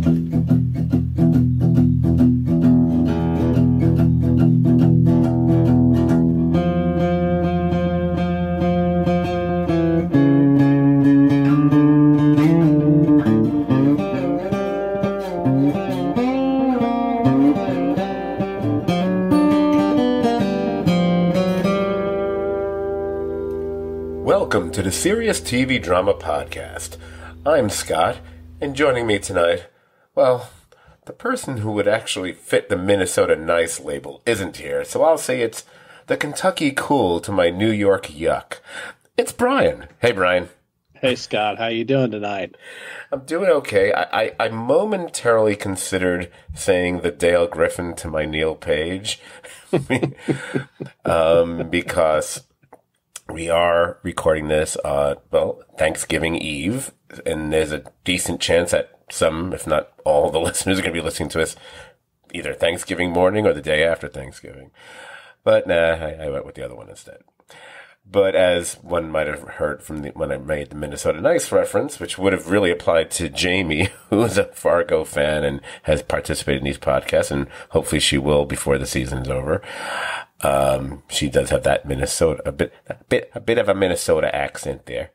Welcome to the Serious TV Drama Podcast. I'm Scott, and joining me tonight, well, the person who would actually fit the Minnesota nice label isn't here, so I'll say it's the Kentucky cool to my New York yuck. It's Brian. Hey, Brian. Hey, Scott. How you doing tonight? I'm doing okay. I momentarily considered saying the Dale Griffin to my Neil Page because we are recording this on, Thanksgiving Eve, and there's a decent chance that some, if not all, the listeners are going to be listening to us either Thanksgiving morning or the day after Thanksgiving. But I went with the other one instead. But as one might have heard from when I made the Minnesota Nice reference, which would have really applied to Jamie, who is a Fargo fan and has participated in these podcasts, and hopefully she will before the season's over. She does have that Minnesota, a bit of a Minnesota accent there.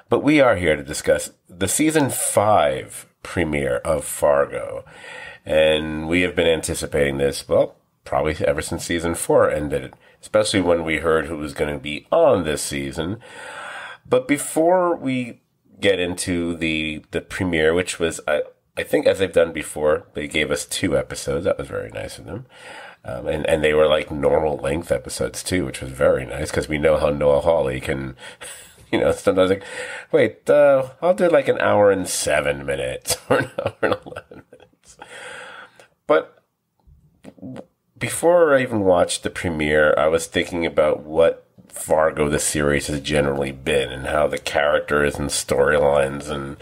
But we are here to discuss the season 5 premiere of Fargo. And we have been anticipating this, probably ever since season 4 ended, especially when we heard who was going to be on this season. But before we get into the premiere, which was, I think as they've done before, they gave us 2 episodes. That was very nice of them. And they were like normal length episodes too, which was very nice because we know how Noah Hawley can, sometimes like, wait, I'll do like an hour and 7 minutes or an hour and 11 minutes. But before I even watched the premiere, I was thinking about what Fargo, the series, has generally been and how the characters and storylines and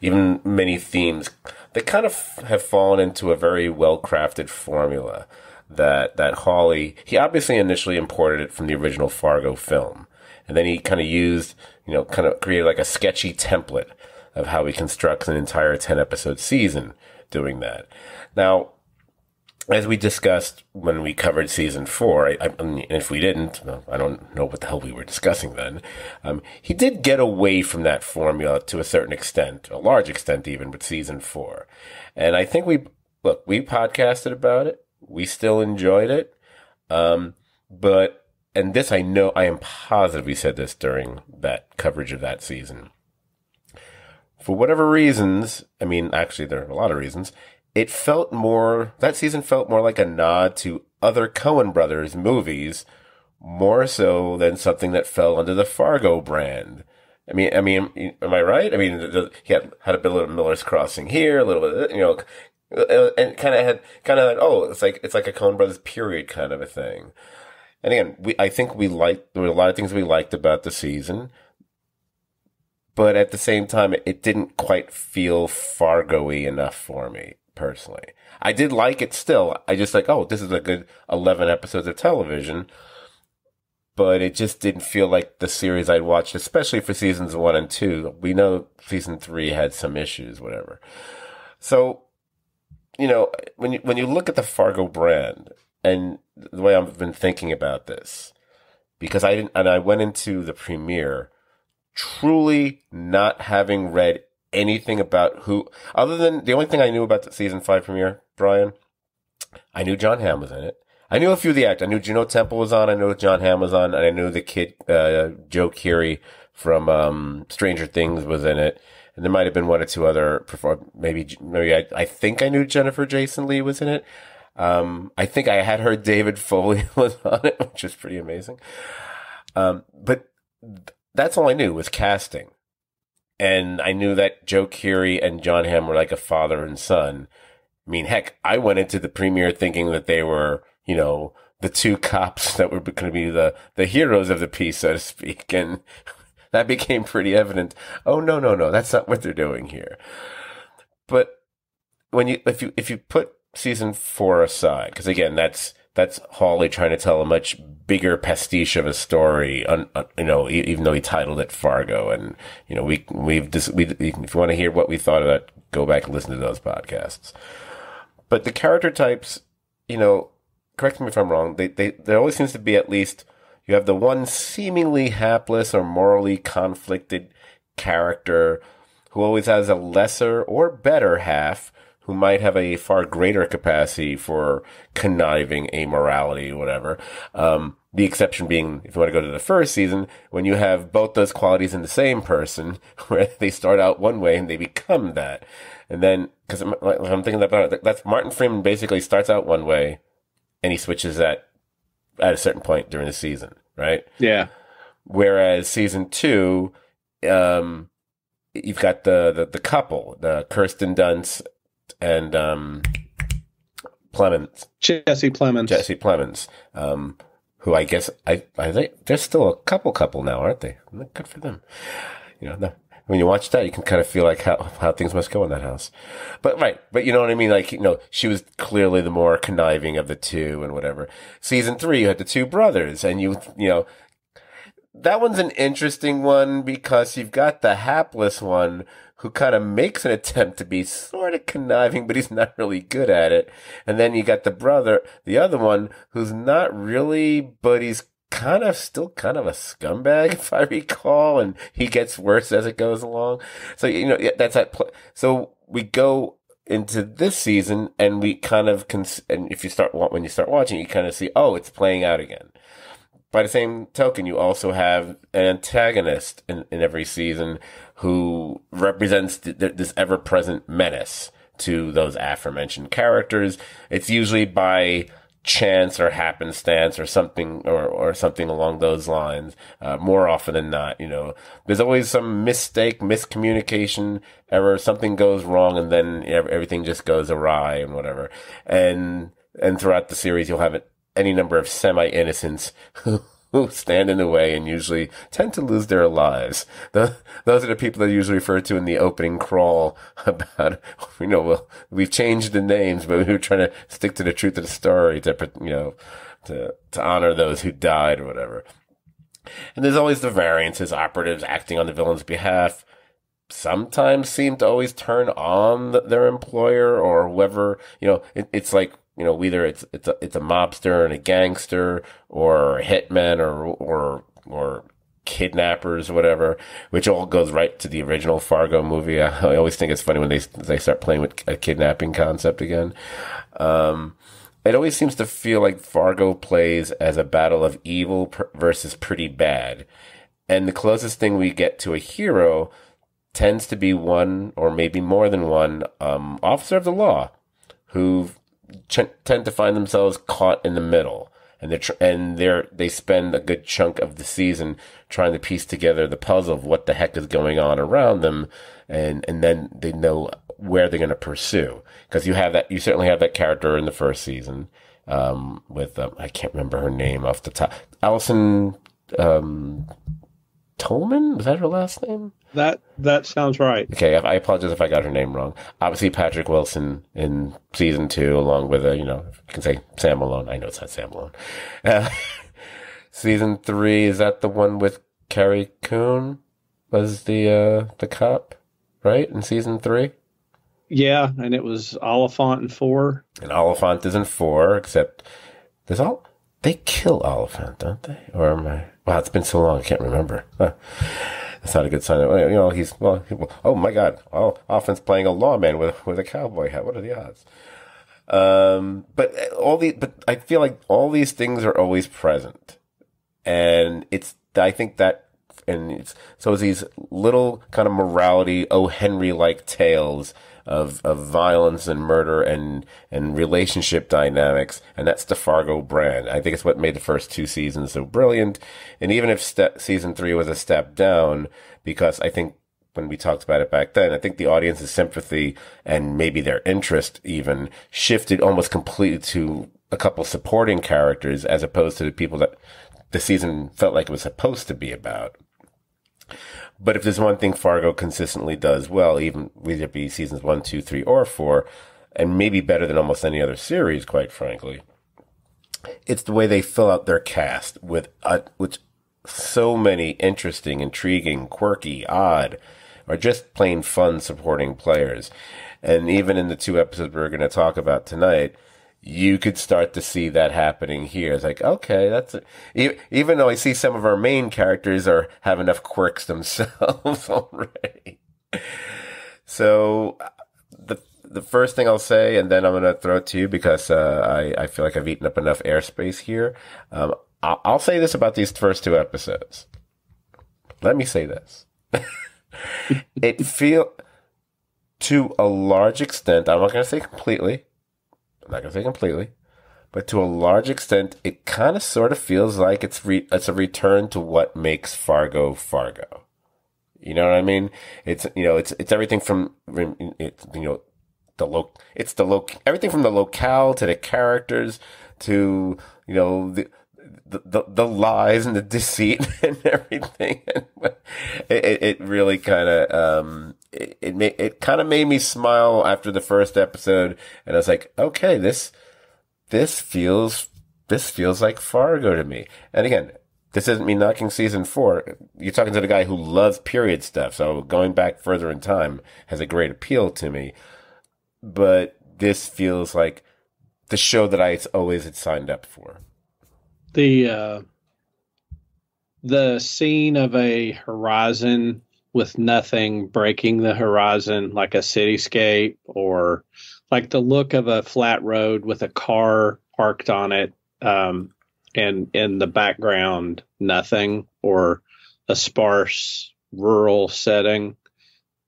even many themes, they kind of have fallen into a very well-crafted formula that Hawley, he obviously initially imported it from the original Fargo film. And then he kind of used, kind of created like a sketchy template of how he constructs an entire 10-episode season doing that. Now, as we discussed when we covered season 4, if we didn't, I don't know what the hell we were discussing then. He did get away from that formula to a certain extent, a large extent even, with season 4. And I think we podcasted about it. We still enjoyed it. But this I know, I am positive we said this during that coverage of that season. For whatever reasons, actually there are a lot of reasons, that season felt more like a nod to other Coen brothers movies, more so than something that fell under the Fargo brand. Am I right? He had a bit of Miller's Crossing here, a little bit, and it's like a Coen brothers period kind of a thing. And again, there were a lot of things we liked about the season, but at the same time, it didn't quite feel Fargo-y enough for me. Personally, I did like it still. I just this is a good 11 episodes of television, but it just didn't feel like the series I'd watched, especially for seasons 1 and 2. We know season 3 had some issues, whatever. So, when you look at the Fargo brand and the way I've been thinking about this, because I went into the premiere truly not having read anything about other than the only thing I knew about the season 5 premiere, Brian, I knew John Hamm was in it. I knew a few of the actors. I knew Juno Temple was on. I knew John Hamm was on. And I knew the kid, Joe Keery from, Stranger Things was in it. And there might have been one or two other maybe I think I knew Jennifer Jason Leigh was in it. I think I had heard David Foley was on it, which is pretty amazing. But that's all I knew was casting. And I knew that Joe Keery and John Hamm were like a father and son. Heck, I went into the premiere thinking that they were, the 2 cops that were going to be the heroes of the piece, so to speak. And that became pretty evident. Oh, no, that's not what they're doing here. But if you put season 4 aside, because again, that's that's Hawley trying to tell a much bigger pastiche of a story, even though he titled it Fargo. And, if you want to hear what we thought of that, go back and listen to those podcasts. But the character types, correct me if I'm wrong, there always seems to be at least, you have the one seemingly hapless or morally conflicted character who always has a lesser or better half who might have a far greater capacity for conniving, amorality, whatever. The exception being, if you want to go to the first season, when you have both those qualities in the same person, where they start out one way and they become that. And then, because I'm thinking about it, that's Martin Freeman basically starts out one way and he switches that at a certain point during the season, right? Yeah. Whereas season 2, you've got the couple, the Kirsten Dunst and Jesse Plemons, who I guess I think they're still a couple now, aren't they? Good for them. When you watch that, you can kind of feel like how things must go in that house. But you know what I mean? Like, she was clearly the more conniving of the two and whatever. Season 3, you had the two brothers, and that one's an interesting one because you've got the hapless one who kind of makes an attempt to be sort of conniving, but he's not really good at it. And then you got the other one, who's not really, but he's still kind of a scumbag, if I recall, and he gets worse as it goes along. So, that's that. So we go into this season and we kind of, and when you start watching, you kind of see, oh, it's playing out again. By the same token, you also have an antagonist in every season who represents this ever-present menace to those aforementioned characters. It's usually by chance or happenstance or something or something along those lines. More often than not, there's always some mistake, miscommunication, error, something goes wrong, and then everything just goes awry and whatever. And throughout the series, you'll have any number of semi-innocents who stand in the way and usually tend to lose their lives. Those are the people that are usually referred to in the opening crawl about, we've changed the names, but we were trying to stick to the truth of the story to honor those who died or whatever. And there's always the variances, operatives acting on the villain's behalf sometimes seem to always turn on their employer or whoever, it's like, whether it's a mobster and a gangster or a hitman or kidnappers or whatever, which all goes right to the original Fargo movie. I always think it's funny when they start playing with a kidnapping concept again. It always seems to feel like Fargo plays as a battle of evil versus pretty bad. And the closest thing we get to a hero tends to be one or maybe more than one officer of the law who tend to find themselves caught in the middle, and they spend a good chunk of the season trying to piece together the puzzle of what the heck is going on around them, and then they know where they're going to pursue, because you certainly have that character in the first season with I can't remember her name off the top. Allison Tolman, was that her last name? That sounds right. Okay, I apologize if I got her name wrong. Obviously, Patrick Wilson in season 2, along with you can say Sam Malone. I know it's not Sam Malone. Season 3, is that the one with Carrie Coon? Was the cop, right, in season 3? Yeah, and it was Oliphant in 4. And Oliphant is in 4, except they kill Oliphant, don't they? Or am I? Wow, it's been so long, I can't remember. Huh. That's not a good sign. Oh my God! Oliphant's playing a lawman with a cowboy hat. What are the odds? But I feel like all these things are always present, and it's these little kind of morality, O. Henry-like tales of violence and murder and relationship dynamics, and that's the Fargo brand. I think it's what made the first 2 seasons so brilliant. And even if season 3 was a step down, because I think when we talked about it back then, I think the audience's sympathy and maybe their interest even shifted almost completely to a couple supporting characters as opposed to the people that the season felt like it was supposed to be about. But if there's one thing Fargo consistently does well, even whether it be seasons 1, 2, 3, or 4, and maybe better than almost any other series, quite frankly, it's the way they fill out their cast with so many interesting, intriguing, quirky, odd, or just plain fun supporting players. And even in the 2 episodes we're going to talk about tonight, you could start to see that happening here. It's like, okay, that's it. Even though I see some of our main characters have enough quirks themselves already. So the first thing I'll say, and then I'm going to throw it to you because I feel like I've eaten up enough airspace here. I'll say this about these first 2 episodes. Let me say this. It feel to a large extent, I'm not going to say completely, but to a large extent, it kind of sort of feels like it's a return to what makes Fargo Fargo. You know what I mean? It's everything from everything from the locale to the characters to the lies and the deceit and everything. It really kind of it kind of made me smile after the first episode, and I was like, okay, this feels like Fargo to me. And again, this isn't me knocking season 4. You're talking to the guy who loves period stuff, so going back further in time has a great appeal to me. But this feels like the show that I always had signed up for. The scene of a horizon with nothing breaking the horizon, like a cityscape, or like the look of a flat road with a car parked on it, and in the background, nothing, or a sparse rural setting,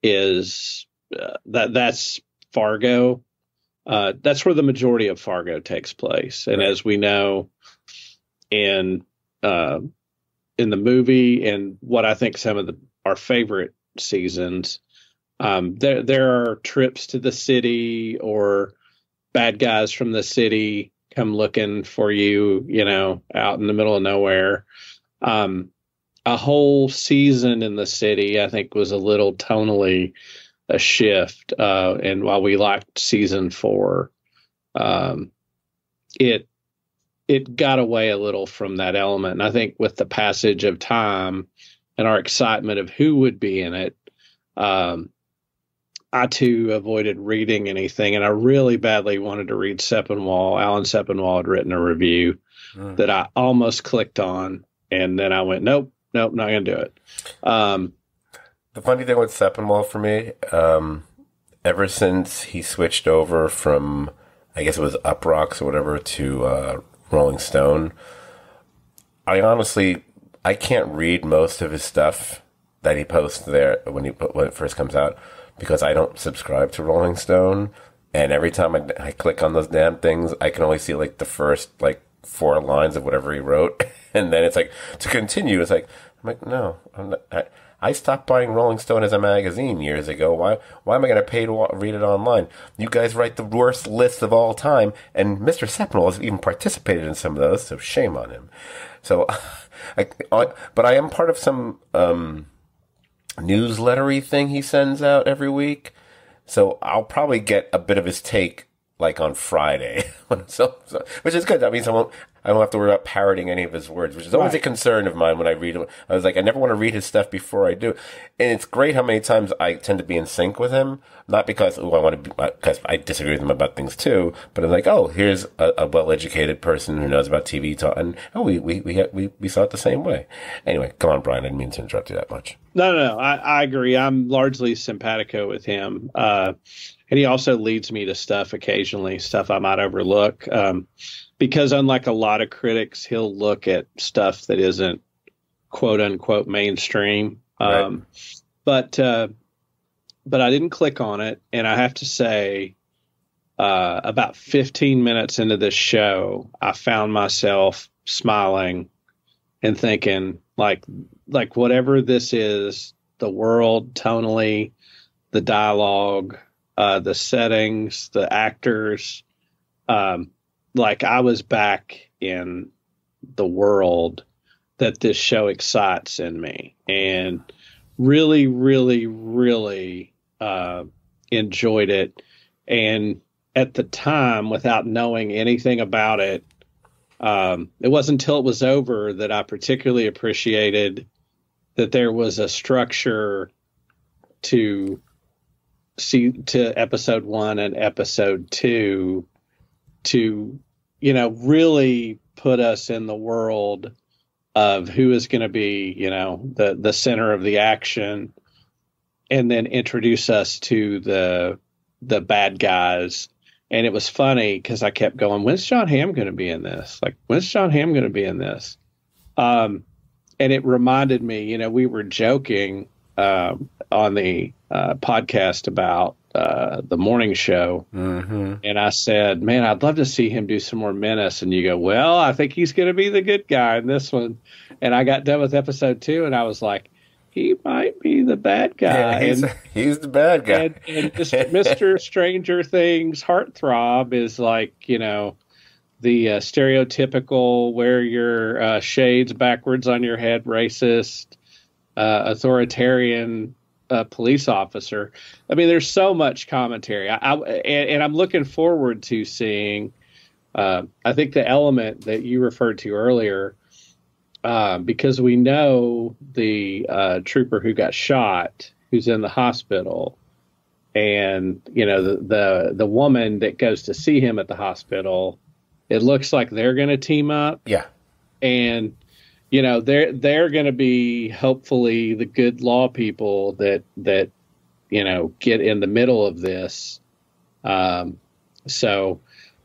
is that's Fargo. That's where the majority of Fargo takes place. And as we know in the movie, and what I think some of our favorite seasons, there are trips to the city, or bad guys from the city come looking for you, out in the middle of nowhere. A whole season in the city, I think, was a little tonally a shift. And while we liked season 4, it got away a little from that element. And I think with the passage of time and our excitement of who would be in it, I too avoided reading anything, and I really badly wanted to read Sepinwall. Alan Sepinwall had written a review that I almost clicked on, and then I went, nope, not going to do it. The funny thing with Sepinwall for me, ever since he switched over from, I guess it was Up Rocks or whatever, to Rolling Stone, I can't read most of his stuff that he posts there when it first comes out, because I don't subscribe to Rolling Stone, and every time I click on those damn things, I can only see like the first 4 lines of whatever he wrote, and then it's like, to continue, I'm like, no, I'm not. I stopped buying Rolling Stone as a magazine years ago. Why am I going to pay to read it online? You guys write the worst lists of all time, and Mr. Sepinwall has even participated in some of those, so shame on him. So, but I am part of some newslettery thing he sends out every week, so I'll probably get a bit of his take on Friday, so which is good. That means I won't have to worry about parroting any of his words, which is always a concern of mine when I read him. I was like, I never want to read his stuff before I do. And it's great how many times I tend to be in sync with him, not because because I disagree with him about things too, but I'm like, oh, here's a well-educated person who knows about TV talk, and we saw it the same way. Anyway, come on, Brian. I didn't mean to interrupt you that much. No. I agree. I'm largely simpatico with him. And he also leads me to stuff occasionally, stuff I might overlook. Because unlike a lot of critics, he'll look at stuff that isn't quote unquote mainstream. Right. But I didn't click on it. And I have to say, about 15 minutes into this show, I found myself smiling and thinking like whatever this is, the world tonally, the dialogue, the settings, the actors, I was back in the world that this show excites in me, and really, really, really enjoyed it. And at the time, without knowing anything about it, It wasn't until it was over that I particularly appreciated that there was a structure to episode 1 and episode 2 to, really put us in the world of who is going to be, the center of the action, and then introduce us to the bad guys. And it was funny because I kept going, when's John Hamm going to be in this? Like, when's John Hamm going to be in this? And it reminded me, we were joking on the podcast about the morning show. Mm-hmm. And I said, man, I'd love to see him do some more Menace. And you go, well, I think he's going to be the good guy in this one. And I got done with episode 2 and I was like, he might be the bad guy. Yeah, he's the bad guy. And just Mr. Stranger Things heartthrob is like, the stereotypical wear your shades backwards on your head, racist, authoritarian police officer. I mean, there's so much commentary. And I'm looking forward to seeing, I think the element that you referred to earlier, because we know the trooper who got shot, who's in the hospital, and the woman that goes to see him at the hospital, it looks like they're going to team up. Yeah, and they're going to be hopefully the good law people that get in the middle of this. So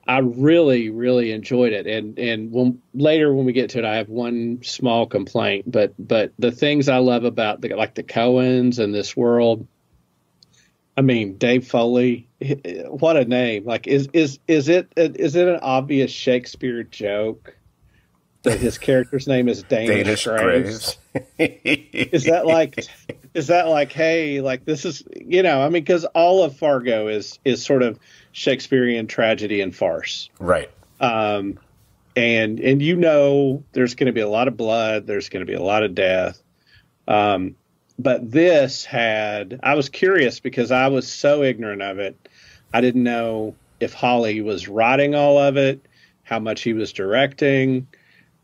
I really, really enjoyed it. And later when we get to it, I have one small complaint, but the things I love about the Coens and this world, I mean, Dave Foley, what a name. Like, is it an obvious Shakespeare joke that his character's name is Danish Graves? Is that like, hey, like this is, because all of Fargo is sort of Shakespearean tragedy and farce. Right. And there's going to be a lot of blood. There's going to be a lot of death. But this I was curious because I was so ignorant of it. I didn't know if Hawley was writing all of it, how much he was directing.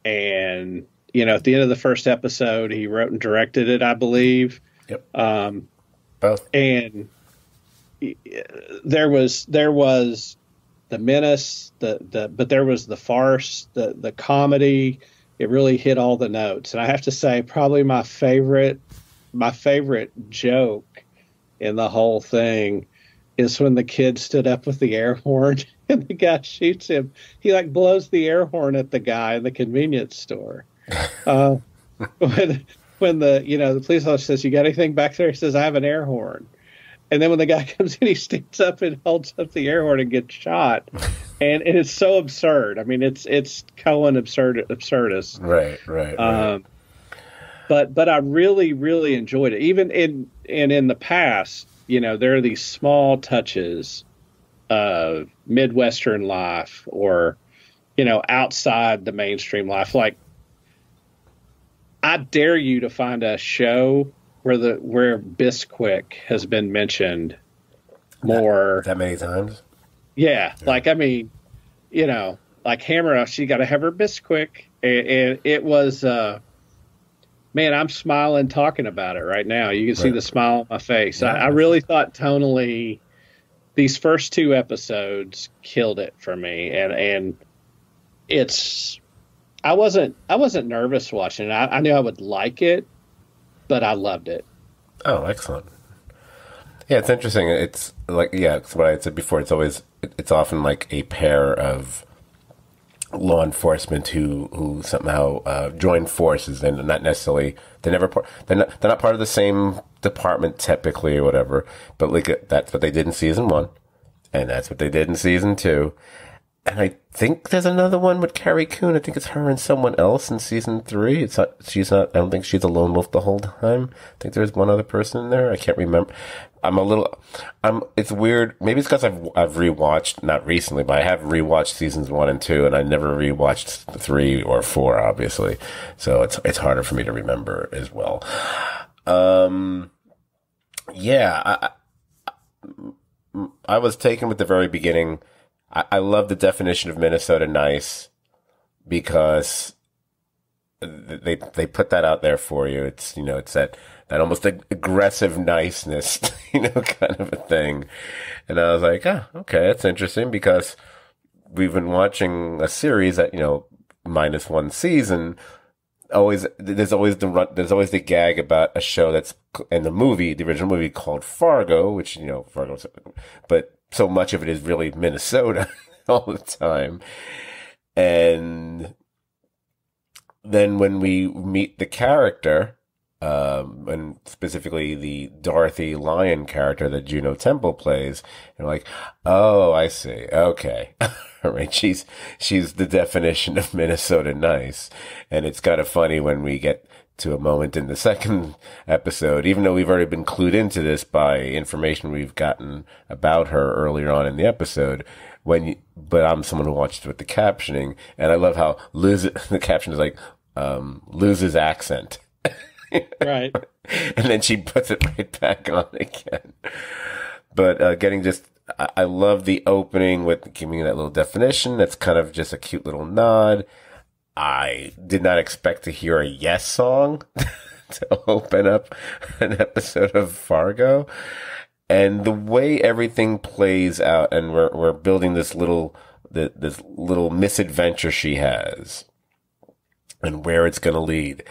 And, at the end of the first episode, he wrote and directed it, I believe. Yep. Both. And there was the menace, but there was the farce, the comedy. It really hit all the notes. And I have to say, probably my favorite joke in the whole thing is when the kid stood up with the air horn and the guy shoots him. He blows the air horn at the guy in the convenience store. When the police officer says, "You got anything back there?" He says, "I have an air horn." And then when the guy comes in, he stands up and holds up the air horn and gets shot. And it's so absurd. I mean, it's Coen absurdist. Right. But I really, really enjoyed it. Even in the past, there are these small touches of Midwestern life or, outside the mainstream life. Like, I dare you to find a show where Bisquick has been mentioned more. That many times? Yeah. Like, I mean, like Hammer, she got to have her Bisquick. And it was, man, I'm smiling talking about it right now. You can see the smile on my face. Yeah. I really thought tonally these first 2 episodes killed it for me. And I wasn't nervous watching it. I knew I would like it, but I loved it. Oh, excellent. Yeah, it's interesting. It's like, it's what I had said before. It's often like a pair of law enforcement who somehow join forces, and not necessarily they're not part of the same department typically or whatever. But like that's what they did in season 1, and that's what they did in season 2. And I think there's another one with Carrie Coon. I think it's her and someone else in season 3. She's not. I don't think she's a lone wolf the whole time. I think there's one other person in there. I can't remember. It's weird. Maybe it's because I've rewatched, not recently, but I have rewatched seasons 1 and 2, and I never rewatched 3 or 4, obviously. So it's harder for me to remember as well. I was taken with the very beginning. I love the definition of Minnesota nice. because they put that out there for you. It's, it's that almost aggressive niceness, kind of a thing. And I was like, okay, that's interesting, because we've been watching a series that, minus one season. There's always the gag about a show that's in the original movie called Fargo, which, Fargo, but so much of it is really Minnesota all the time. And then when we meet the character, and specifically the Dorothy Lyon character that Juno Temple plays, and like, oh, I see. Okay. All right. She's the definition of Minnesota nice. And it's kind of funny when we get to a moment in the second episode, even though we've already been clued into this by information we've gotten about her earlier on in the episode, but I'm someone who watched with the captioning, and I love how the caption is like, loses accent. Right. And then she puts it right back on again. But I love the opening with giving that little definition. That's kind of just a cute little nod. I did not expect to hear a Yes song to open up an episode of Fargo. And the way everything plays out, and we're building this little misadventure she has, and where it's going to lead.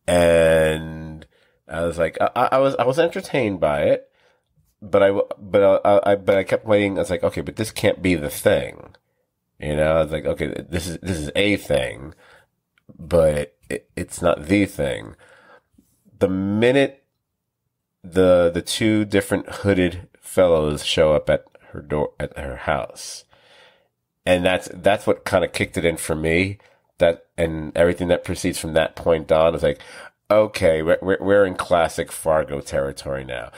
And I was like, I was entertained by it, but I kept waiting. I was like, okay, but this can't be the thing. I was like, okay, this is a thing, but it's not the thing. The minute the two different hooded fellows show up at her door, at her house, and that's what kind of kicked it in for me. That, and everything that proceeds from that point on is like, okay, we're in classic Fargo territory now.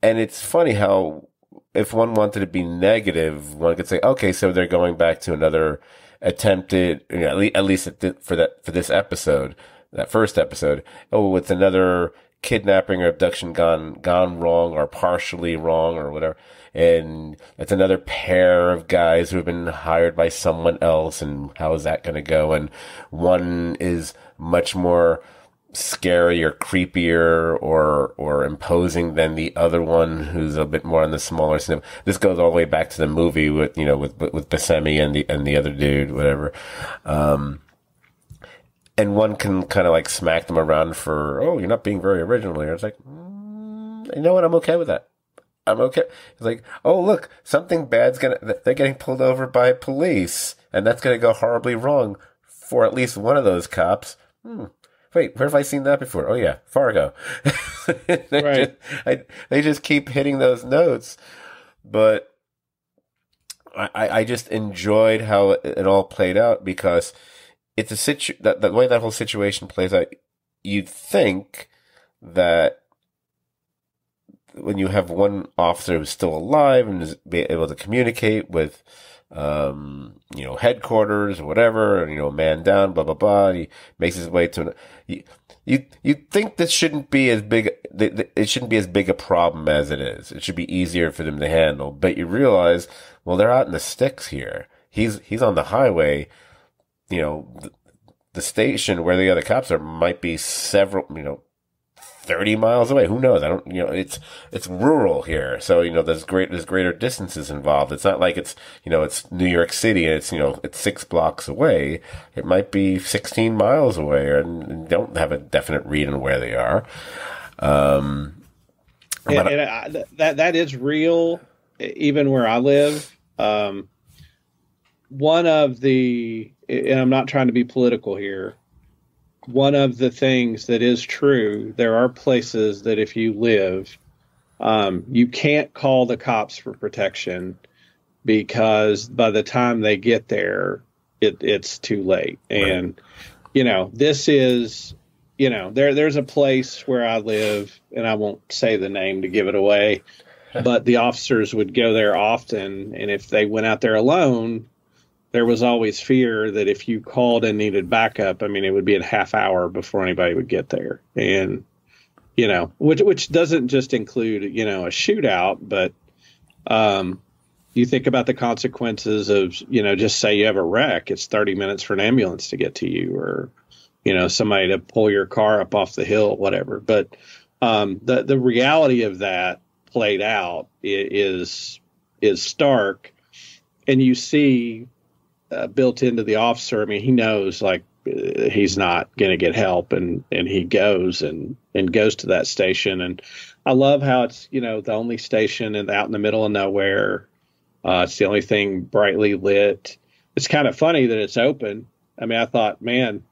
And it's funny how, if one wanted to be negative, one could say, okay, so they're going back to another attempted, at least for this episode, that first episode. Oh, it's another kidnapping or abduction gone wrong, or partially wrong, or whatever. And it's another pair of guys who have been hired by someone else, and how is that going to go? And one is much more scary or creepier or imposing than the other one, who's a bit more on the smaller side. This goes all the way back to the movie with Buscemi and the other dude, whatever. And one can kind of like smack them around for, oh, you're not being very original here. It's like, you know what? I'm okay with that. I'm okay. It's like, oh, look, something bad's they're getting pulled over by police, and that's going to go horribly wrong for at least one of those cops. Wait, where have I seen that before? Oh yeah, Fargo. Right. They just keep hitting those notes. But I just enjoyed how it all played out, because it's the way that whole situation plays out. You'd think that when you have one officer who's still alive and is able to communicate with, headquarters or whatever, and, man down, blah, blah, blah, and he makes his way to you think this shouldn't be as big, it shouldn't be as big a problem as it is. It should be easier for them to handle. But you realize, well, they're out in the sticks here. He's on the highway, the station where the other cops are might be several, 30 miles away. Who knows? I don't, it's rural here. So, there's greater distances involved. It's not like it's New York City and it's 6 blocks away. It might be 16 miles away, and don't have a definite read on where they are. That is real, even where I live. One of the, and I'm not trying to be political here, one of the things that is true, there are places that if you live, you can't call the cops for protection, because by the time they get there, it's too late. And, this is, there's a place where I live, and I won't say the name to give it away, but the officers would go there often. And if they went out there alone, there was always fear that if you called and needed backup, it would be a half hour before anybody would get there. And, which doesn't just include, a shootout, but, You think about the consequences of, just say you have a wreck, it's 30 minutes for an ambulance to get to you, or, somebody to pull your car up off the hill, whatever. But the reality of that played out is stark. And you see built into the officer, I mean, he knows like he's not going to get help, and he goes and goes to that station. And I love how it's, the only station out in the middle of nowhere. It's the only thing brightly lit. It's kind of funny that it's open. I mean, I thought, man,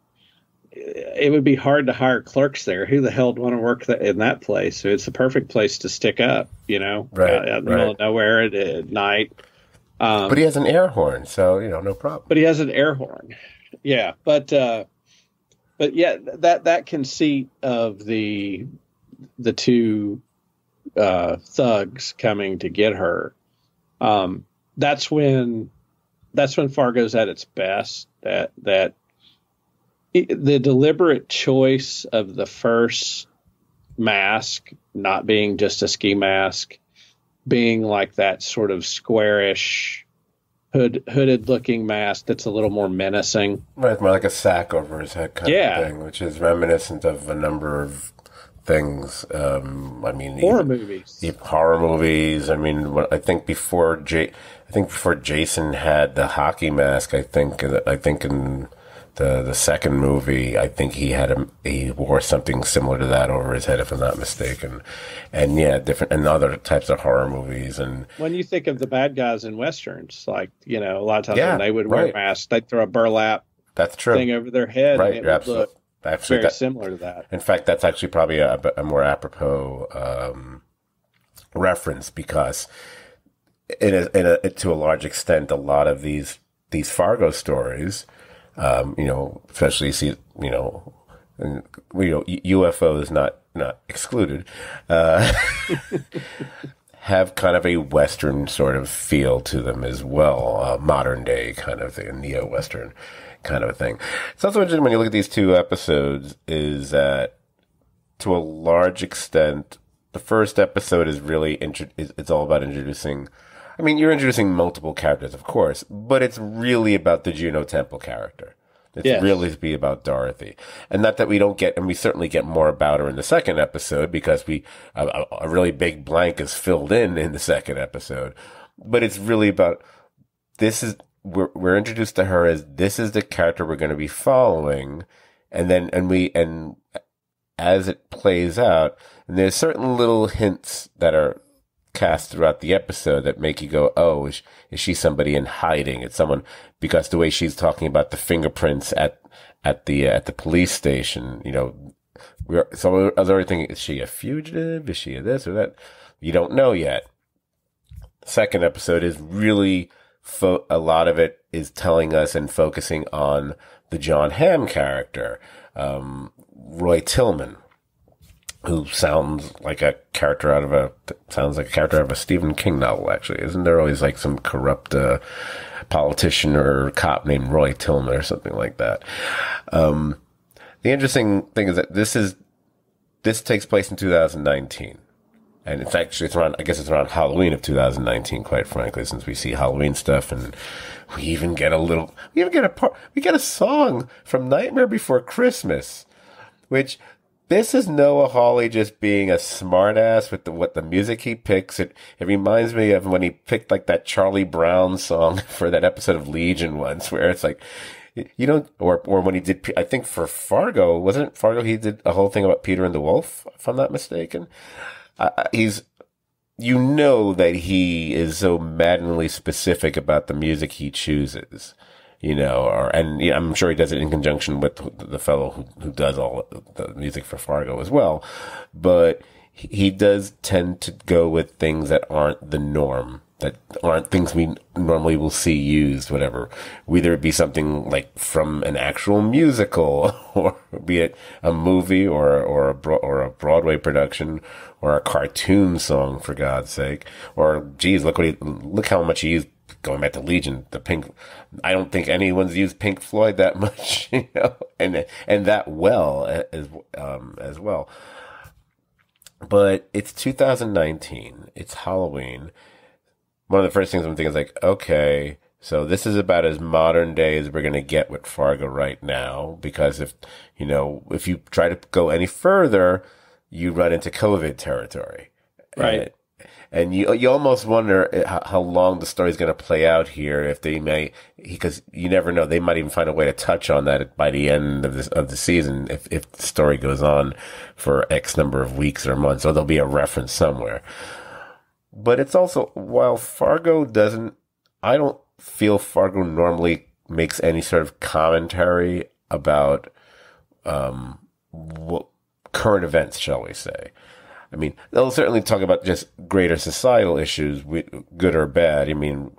it would be hard to hire clerks there. Who the hell would want to work in that place? So it's the perfect place to stick up, right, out in the middle of nowhere at night. But he has an air horn, so, no problem. But he has an air horn. Yeah. But yeah, that conceit of the two thugs coming to get her. That's when Fargo's at its best. That the deliberate choice of the first mask not being just a ski mask, being like that sort of squarish, hooded looking mask that's a little more menacing. Right, more like a sack over his head kind of thing, which is reminiscent of a number of things. I mean, horror movies. I mean, I think before Jason had the hockey mask, I think in the second movie, I think he wore something similar to that over his head, if I'm not mistaken. And yeah, different and other types of horror movies. And when you think of the bad guys in westerns, like, a lot of times when they would wear masks, they'd throw a burlap thing over their head, and it would look very similar to that. In fact, that's actually probably a more apropos reference, because to a large extent, a lot of these Fargo stories, especially you see, UFOs not excluded, have kind of a Western sort of feel to them as well, modern day kind of thing, a neo-Western kind of a thing. It's also interesting when you look at these two episodes is that to a large extent, the first episode is really, it's all about introducing, I mean, you're introducing multiple characters, of course, but it's really about the Juno Temple character. It's really to be about Dorothy. And not that we don't get, and we certainly get more about her in the second episode, because a really big blank is filled in the second episode. But it's really about, we're introduced to her as this is the character we're going to be following. And then, and as it plays out, and there's certain little hints that are cast throughout the episode that make you go, oh, is she somebody in hiding? It's someone, because the way she's talking about the fingerprints at the police station, so I was already thinking, is she a fugitive? Is she a this or that? You don't know yet. Second episode is really, a lot of it is telling us and focusing on the John Hamm character, Roy Tillman, who sounds like a character out of a Stephen King novel, actually. Isn't there always like some corrupt politician or cop named Roy Tillman or something like that? The interesting thing is that this takes place in 2019. And it's actually, I guess it's around Halloween of 2019, quite frankly, since we see Halloween stuff, and we get a song from Nightmare Before Christmas, which, this is Noah Hawley just being a smartass with what the music he picks. It reminds me of when he picked like that Charlie Brown song for that episode of Legion once, where it's like, or when he did, I think for Fargo, wasn't it Fargo? He did a whole thing about Peter and the Wolf, if I'm not mistaken. That he is so maddeningly specific about the music he chooses. I'm sure he does it in conjunction with the fellow who does all the music for Fargo as well. But he does tend to go with things that aren't the norm, that aren't things we normally will see used, whatever. Whether it be something like from an actual musical, or be it a movie or a Broadway production, or a cartoon song, for God's sake. Or, geez, look how much he used. Going back to Legion, I don't think anyone's used Pink Floyd that much, and that well as well. But it's 2019. It's Halloween. one of the first things I'm thinking is like, okay, so this is about as modern day as we're going to get with Fargo right now, because if you try to go any further, you run into COVID territory. Right. And you almost wonder how long the story's going to play out here, if they may, because you never know, they might even find a way to touch on that by the end of the season, if the story goes on for X number of weeks or months, or there'll be a reference somewhere. But it's also, while Fargo I don't feel Fargo normally makes any sort of commentary about current events, shall we say. I mean, they'll certainly talk about just greater societal issues, good or bad. I mean,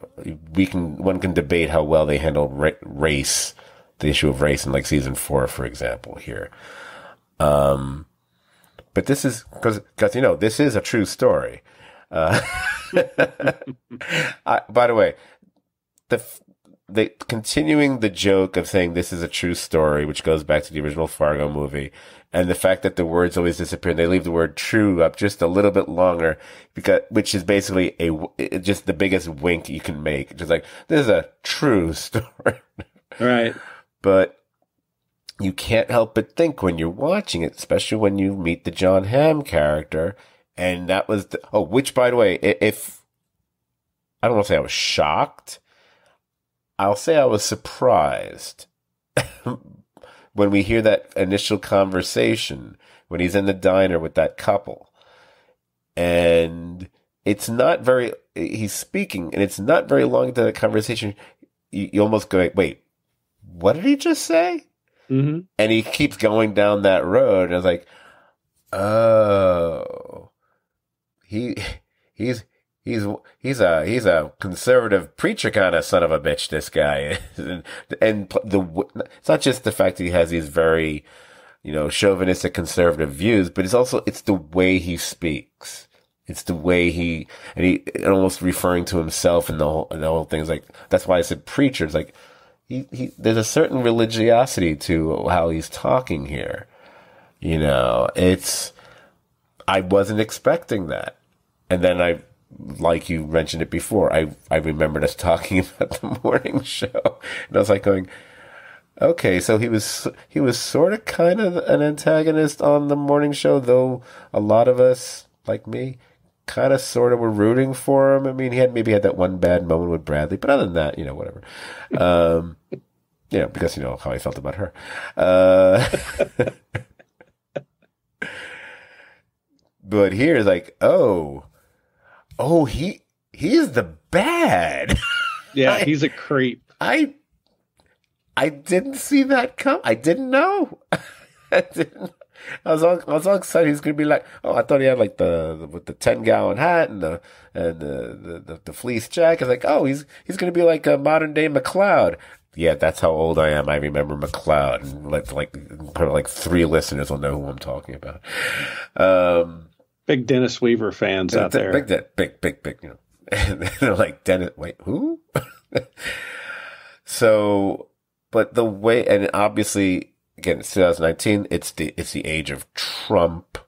one can debate how well they handle race, the issue of race in like season 4, for example, here. But this is because this is a true story. By the way, the continuing the joke of saying this is a true story, which goes back to the original Fargo movie, and the fact that the words always disappear, and they leave the word true up just a little bit longer, which is basically just the biggest wink you can make. Just like, this is a true story. Right. But you can't help but think when you're watching it, especially when you meet the John Hamm character, and that was which, by the way, if I don't want to say I was shocked, I'll say I was surprised when we hear that initial conversation, when he's in the diner with that couple. And he's speaking, and it's not very long into the conversation. You almost go, wait, what did he just say? Mm-hmm. And he keeps going down that road. And I was like, oh, he's a conservative preacher kind of son of a bitch, this guy. and it's not just the fact that he has these very, chauvinistic conservative views, but it's the way he speaks. It's the way he almost referring to himself and the whole thing is like, that's why I said preacher. It's like, there's a certain religiosity to how he's talking here. I wasn't expecting that. And then like you mentioned it before, I remembered us talking about the morning show, and I was like going, okay, so he was sort of kind of an antagonist on the morning show, though a lot of us, like me, kind of sort of were rooting for him. I mean, he maybe had that one bad moment with Bradley, but other than that, whatever. Because how I felt about her. But here it's like, he is the bad. Yeah, he's a creep. I didn't see that come. I didn't know. I was all excited. He's gonna be like, I thought he had like with the 10-gallon hat and the fleece jacket. Like, he's gonna be like a modern day McLeod. Yeah, that's how old I am. I remember McLeod, and like 3 listeners will know who I'm talking about. Big Dennis Weaver fans out there. Big. And they're like, Dennis, wait, who? So, but the way, and obviously, again, it's 2019. It's the age of Trump.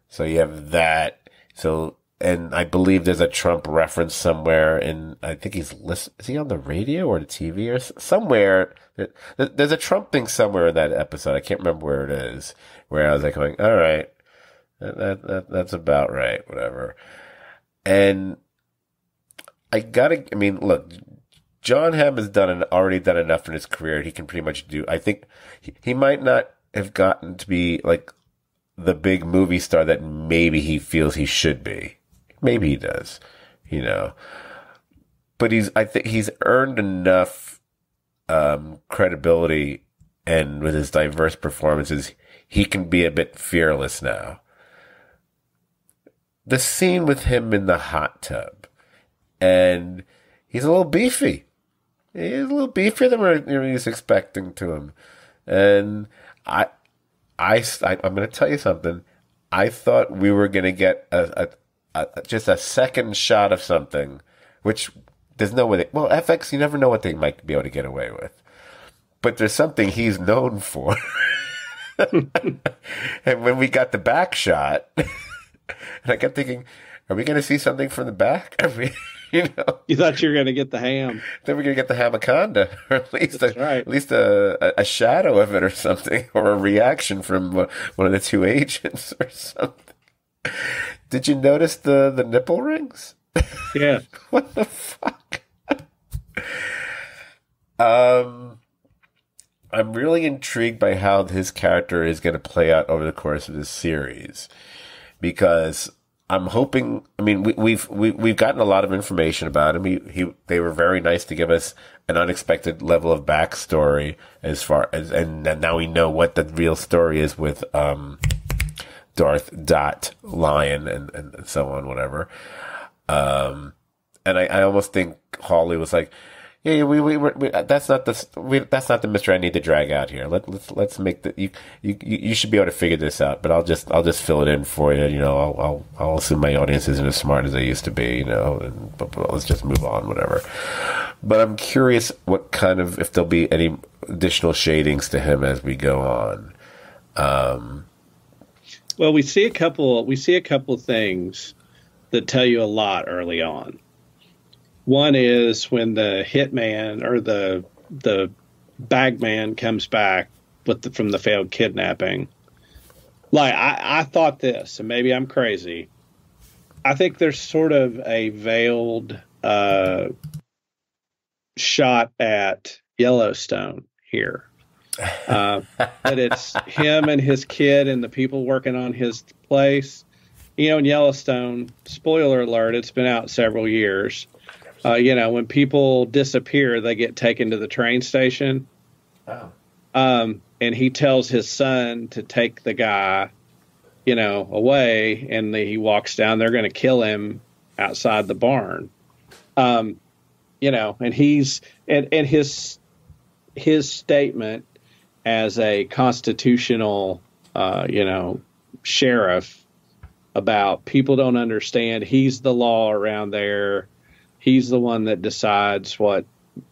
So you have that. So, and I believe there's a Trump reference somewhere, and I think is he on the radio or the TV or somewhere? There's a Trump thing somewhere in that episode. I can't remember where it is. Where I was like going, all right. That's about right, whatever. And look, John Hamm has already done enough in his career. He can pretty much do, I think he might not have gotten to be like the big movie star that maybe he feels he should be. Maybe he does, but I think he's earned enough, credibility, and with his diverse performances, he can be a bit fearless now. The scene with him in the hot tub, and he's a little beefy. He's a little beefier than we're expecting to him. And I'm going to tell you something. I thought we were going to get just a second shot of something, which there's no way. FX, you never know what they might be able to get away with. But there's something he's known for. And when we got the back shot, and I kept thinking, are we going to see something from the back? You know, You thought you were going to get the ham. then we're gonna get the Hamaconda, or at least That's right. at least a shadow of it or something, or a reaction from one of the two agents or something. Did you notice the nipple rings? Yeah. What the fuck? I'm really intrigued by how his character is going to play out over the course of this series, because I'm hoping. I mean, we've gotten a lot of information about him. They were very nice to give us an unexpected level of backstory as far as, and now we know what the real story is with Darth Dot Lion and so on, whatever. And I almost think Hawley was like, yeah, that's not the mystery I need to drag out here. Let's make you should be able to figure this out, but I'll just fill it in for you. You know, I'll assume my audience isn't as smart as they used to be. You know, but let's just move on, whatever. But I'm curious what kind of, if there'll be any additional shadings to him as we go on. Well, we see a couple things that tell you a lot early on. One is when the hitman or the bagman comes back from the failed kidnapping. Like, I thought this, and maybe I'm crazy. I think there's sort of a veiled shot at Yellowstone here. That it's him and his kid and the people working on his place. You know, in Yellowstone, spoiler alert, it's been out several years. You know, when people disappear, they get taken to the train station. Oh. And he tells his son to take the guy, you know, away, and he walks down. They're going to kill him outside the barn. You know, and his statement as a constitutional, you know, sheriff about people don't understand. He's the law around there. He's the one that decides what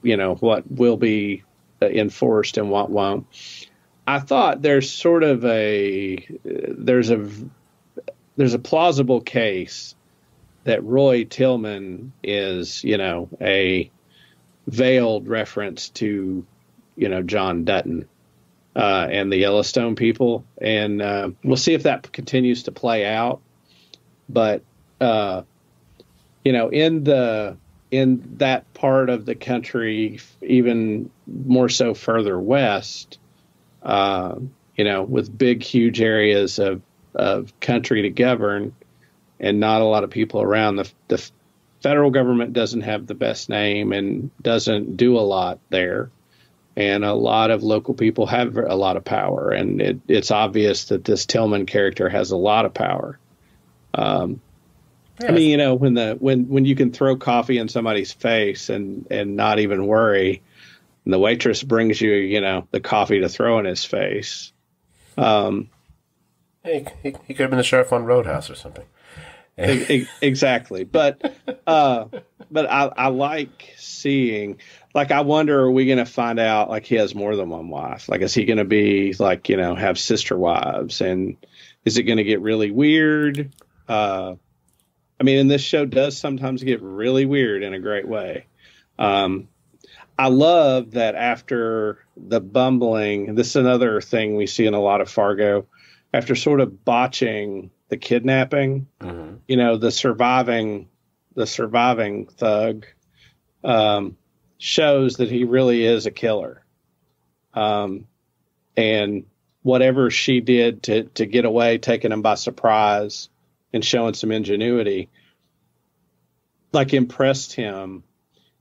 will be enforced and what won't. I thought there's a plausible case that Roy Tillman is, you know, a veiled reference to, you know, John Dutton and the Yellowstone people, and we'll see if that continues to play out. But you know, in that part of the country, even more so further west, you know, with big, huge areas of country to govern and not a lot of people around, the federal government doesn't have the best name and doesn't do a lot there. And a lot of local people have a lot of power. And it's obvious that this Tillman character has a lot of power. I mean, you know, when you can throw coffee in somebody's face and not even worry, and the waitress brings you, you know, the coffee to throw in his face. Hey, he could have been the sheriff on Roadhouse or something. Exactly. But I like seeing, like, I wonder, are we going to find out, like, he has more than one wife? Like, is he going to be, like, you know, have sister wives? And is it going to get really weird? I mean, and this show does sometimes get really weird in a great way. I love that after the bumbling, this is another thing we see in a lot of Fargo, after sort of botching the kidnapping, mm-hmm. you know, the surviving thug shows that he really is a killer. And whatever she did to get away, taking him by surprise and showing some ingenuity, like, impressed him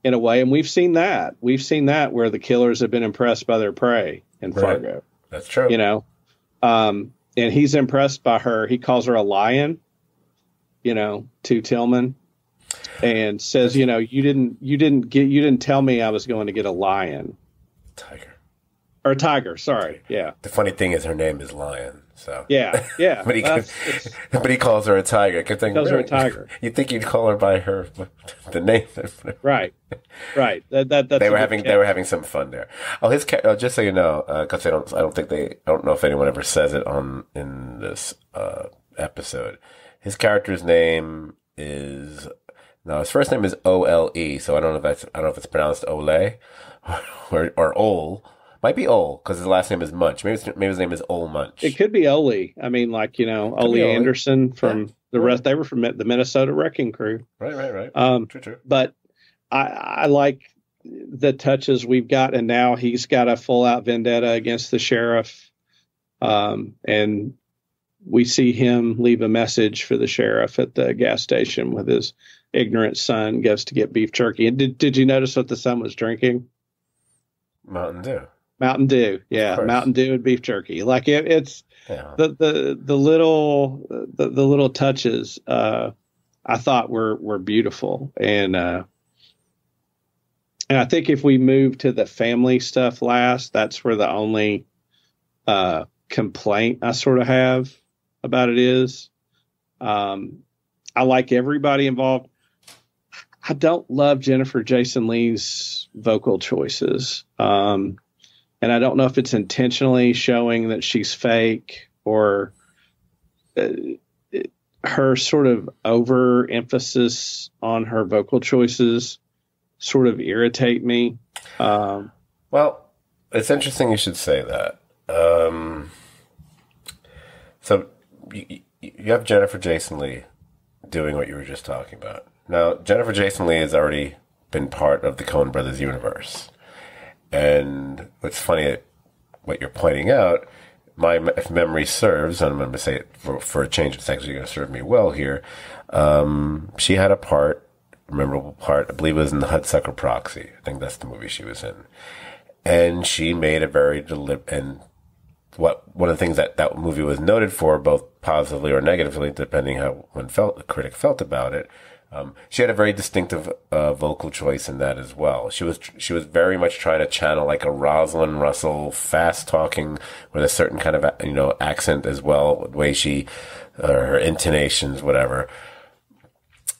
in a way. And we've seen that where the killers have been impressed by their prey in Fargo. Right. That's true. You know, and he's impressed by her. He calls her a lion, you know, to Tillman, and says, you know, you didn't tell me I was going to get a lion. Tiger. Sorry. Yeah. The funny thing is her name is Lion. So yeah. but he calls her a tiger. Calls her a tiger. You'd think you'd call her by her the name. Right. That's they were having some fun there. Oh, his just so you know, because I don't know if anyone ever says it in this episode. His character's name is No, his first name is Ole, so I don't know if it's pronounced Ole or Ole. Might be Ole because his last name is Munch. Maybe his name is Ole It Munch. could be Ole. I mean, like, Could be Ole Ole. Anderson Yeah. from the rest. They were from the Minnesota Wrecking Crew. Right. Um, True. but I like the touches we've got, and now he's got a full out vendetta against the sheriff. And we see him leave a message for the sheriff at the gas station with his ignorant son goes to get beef jerky. And did you notice what the son was drinking? Mountain Dew. Mountain Dew. Yeah, Mountain Dew and beef jerky. Like it's Yeah. the little touches I thought were beautiful. And I think if we move to the family stuff last, that's where the only complaint I sort of have about it is. I like everybody involved. I don't love Jennifer Jason Leigh's vocal choices. And I don't know if it's intentionally showing that she's fake or her sort of overemphasis on her vocal choices sort of irritate me. Well, it's interesting you should say that. So you have Jennifer Jason Leigh doing what you were just talking about. Now, Jennifer Jason Leigh has already been part of the Coen Brothers universe. And what's funny, what you're pointing out, if memory serves, and I'm going to say it for a change, it's actually going to serve me well here. She had a memorable part, I believe it was in the Hudsucker Proxy. I think that's the movie she was in. And she made a very and one of the things that movie was noted for, both positively or negatively, depending how the critic felt about it. She had a very distinctive vocal choice in that as well. She was very much trying to channel like a Rosalind Russell, fast talking with a certain kind of accent as well, the way her intonations, whatever.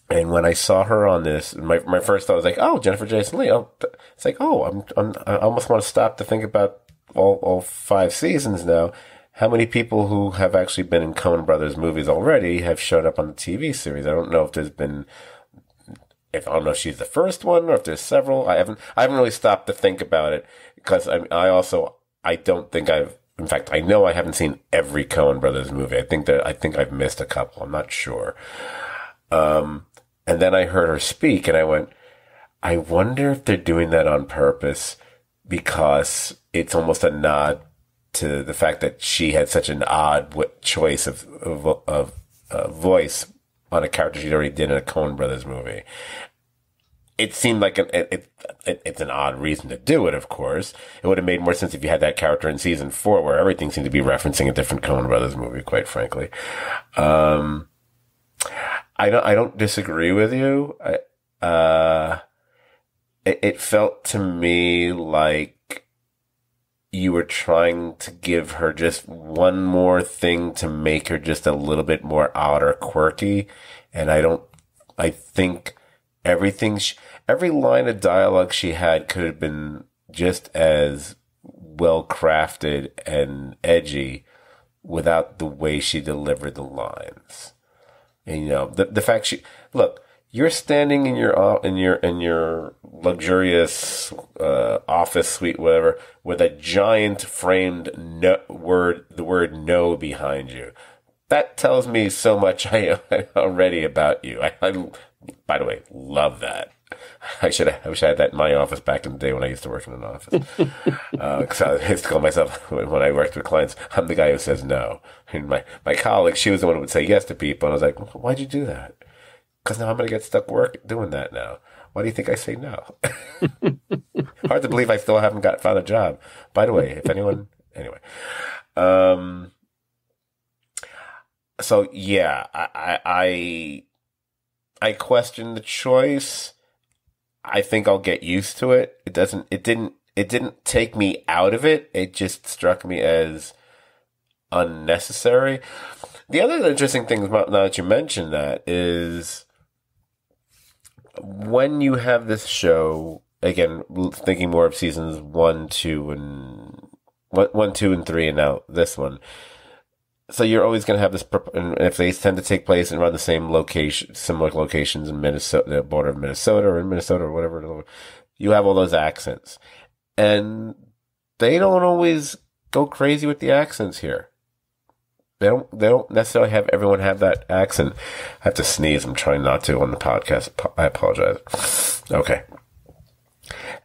And when I saw her on this, my first thought was like, oh, Jennifer Jason Leigh. Oh, it's like, oh, I almost want to stop to think about all 5 seasons now. How many people who have actually been in Coen Brothers movies already have showed up on the TV series? I don't know if I don't know if she's the first one or if there's several. I haven't really stopped to think about it because I don't think in fact, I know I haven't seen every Coen Brothers movie. I think I've missed a couple. I'm not sure. And then I heard her speak and I went, I wonder if they're doing that on purpose because it's almost a nod to the fact that she had such an odd choice of voice on a character she'd already did in a Coen Brothers movie. It seemed like it's an odd reason to do it, of course. It would have made more sense if you had that character in season 4 where everything seemed to be referencing a different Coen Brothers movie, quite frankly. I don't disagree with you. It felt to me like you were trying to give her just one more thing to make her just a little bit more odd or quirky. And I think every line of dialogue she had could have been just as well crafted and edgy without the way she delivered the lines. And, the fact you're standing in your luxurious office suite, whatever, with a giant framed the word "no" behind you. That tells me so much already about you. I, by the way, love that. I wish I had that in my office back in the day when I used to work in an office. Because I used to call myself, when I worked with clients, I'm the guy who says no. And my colleague, she was the one who would say yes to people. And I was like, why'd you do that? Because now I'm going to get stuck doing that now. Why do you think I say no? Hard to believe I still haven't found a job. By the way, if anyone, anyway. So yeah, I question the choice. I think I'll get used to it. It didn't take me out of it. It just struck me as unnecessary. The other interesting thing, now that you mentioned that, is when you have this show, again, thinking more of seasons 1, 2, and 3, and now this one. so you're always going to have this, and if they tend to take place around the same location, similar locations in Minnesota, the border of Minnesota or in Minnesota or whatever, you have all those accents. And they don't always go crazy with the accents here. They don't necessarily have everyone have that accent. I have to sneeze. I'm trying not to on the podcast. I apologize. Okay.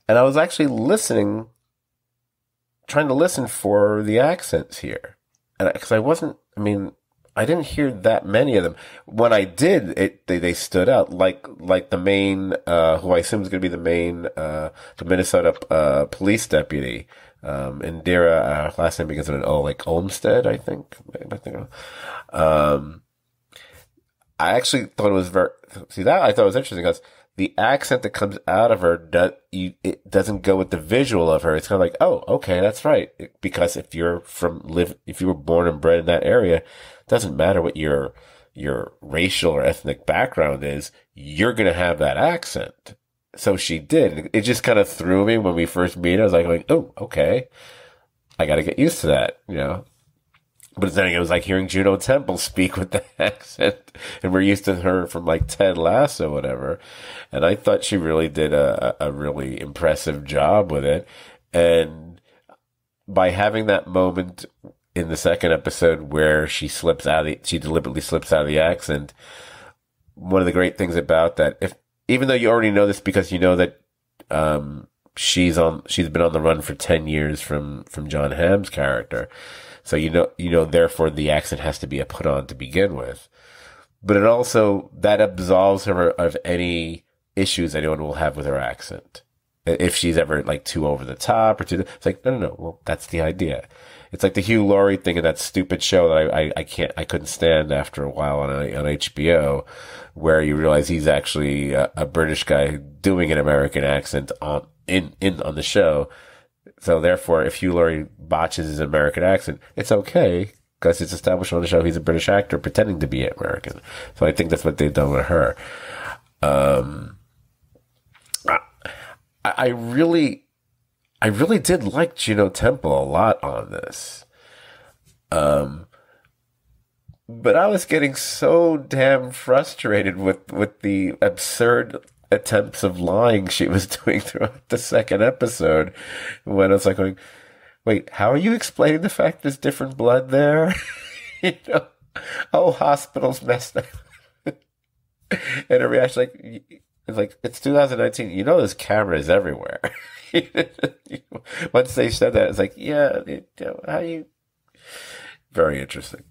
And I was actually trying to listen for the accents here. And because I didn't hear that many of them. When I did, they stood out like the main, who I assume is going to be the main, the Minnesota, police deputy. Indira, last name begins with an O, like Olmsted, I think. I actually thought it was I thought it was interesting because the accent that comes out of her, it doesn't go with the visual of her. It's kind of like, oh, okay, that's right. Because if you were born and bred in that area, it doesn't matter what your racial or ethnic background is, you're going to have that accent. So she did. It just kind of threw me when we first meet. I was like, oh, okay. I got to get used to that, you know. But then it was like hearing Juno Temple speak with the accent. And we're used to her from like Ted Lasso, whatever. And I thought she really did a really impressive job with it. And by having that moment in the second episode where she deliberately slips out of the accent, one of the great things about that, even though you already know this because you know that she's been on the run for 10 years from John Hamm's character. So you know therefore the accent has to be a put on to begin with. But it also that absolves her of any issues anyone will have with her accent. If she's ever like too over the top or it's like no. Well, that's the idea. It's like the Hugh Laurie thing in that stupid show that I couldn't stand after a while on HBO, where you realize he's actually a British guy doing an American accent on the show. So therefore, if Hugh Laurie botches his American accent, it's okay because it's established on the show he's a British actor pretending to be American. So I think that's what they've done with her. I really did like Juno Temple a lot on this. But I was getting so damn frustrated with the absurd attempts of lying she was doing throughout the second episode when I was like going, wait, how are you explaining the fact there's different blood there? Hospital's messed up. And her reaction it's 2019. You know, there's cameras everywhere. Once they said that, it's like, yeah, how you? Very interesting.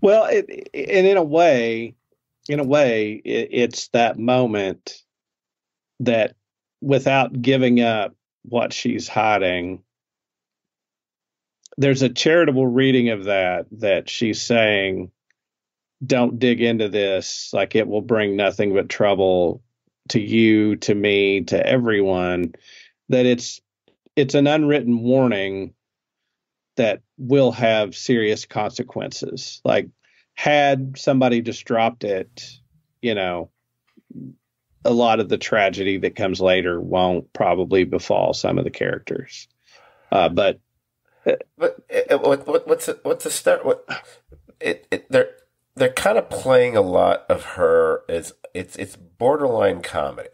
Well, and in a way, it's that moment that, without giving up what she's hiding, there's a charitable reading of that she's saying, "Don't dig into this. Like, it will bring nothing but trouble to you, to me, to everyone." That it's an unwritten warning that will have serious consequences. Like, had somebody just dropped it, a lot of the tragedy that comes later won't probably befall some of the characters. But what's the start? They're kind of playing a lot of her as it's borderline comedy.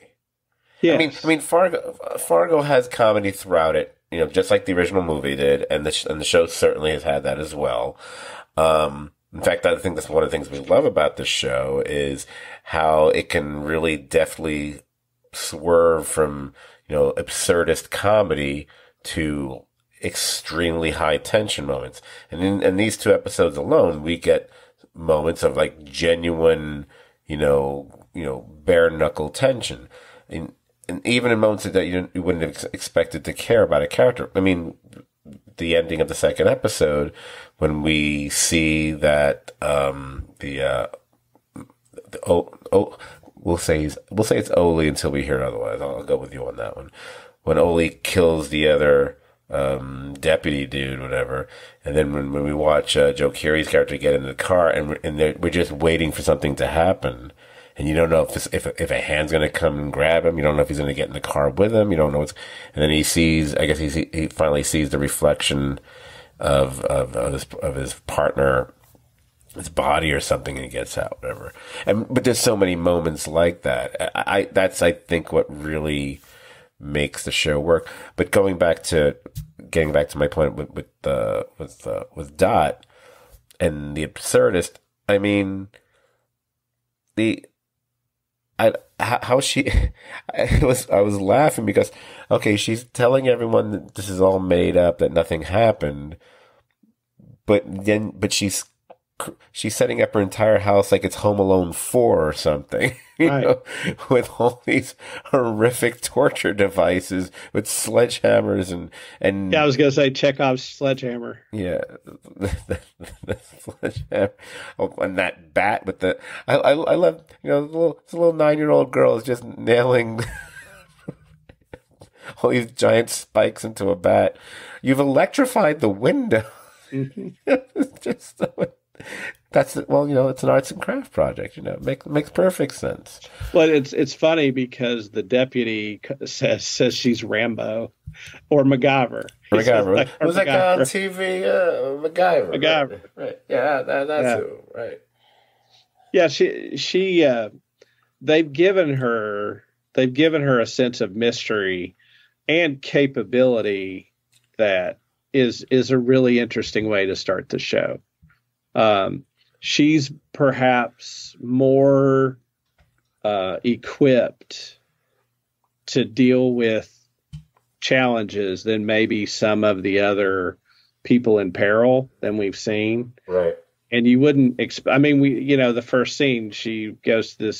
Yes. I mean, Fargo has comedy throughout it, just like the original movie did, and the show certainly has had that as well. In fact, I think that's one of the things we love about this show is how it can really deftly swerve from, absurdist comedy to extremely high tension moments. And in these two episodes alone, we get moments of like genuine, bare knuckle tension. And even in moments that you wouldn't have expected to care about a character. I mean, the ending of the second episode, when we see that we'll say it's Oli until we hear otherwise. I'll go with you on that one. When Oli kills the other deputy dude, whatever, and then when we watch Joe Keery's character get in the car, and we're just waiting for something to happen. And you don't know if a hand's going to come and grab him. You don't know if he's going to get in the car with him. You don't know and then he sees, I guess he finally sees the reflection of his partner his body or something, and he gets out, whatever. But there's so many moments like that. That's I think what really makes the show work. But getting back to my point with Dot and the absurdist. I mean, how she, I was laughing because, okay, she's telling everyone that this is all made up, that nothing happened, but she's setting up her entire house like it's Home Alone 4 or something, you Right. know, with all these horrific torture devices with sledgehammers and Yeah, I was going to say Chekhov's sledgehammer. yeah, the sledgehammer. Oh, and that bat with the I love, you know, this little 9-year-old girl is just nailing all these giant spikes into a bat. You've electrified the window. Mhm. It's just well, you know, it's an arts and craft project. You know, makes perfect sense. Well, it's funny because the deputy says she's Rambo or MacGyver. He says, MacGyver. like, or Was that guy on MacGyver. TV? MacGyver. MacGyver. Right. Yeah, that's Yeah. who. Right. Yeah, they've given her a sense of mystery and capability that is a really interesting way to start the show. She's perhaps more equipped to deal with challenges than maybe some of the other people in peril than we've seen. Right. And you wouldn't expect, I mean, the first scene, she goes to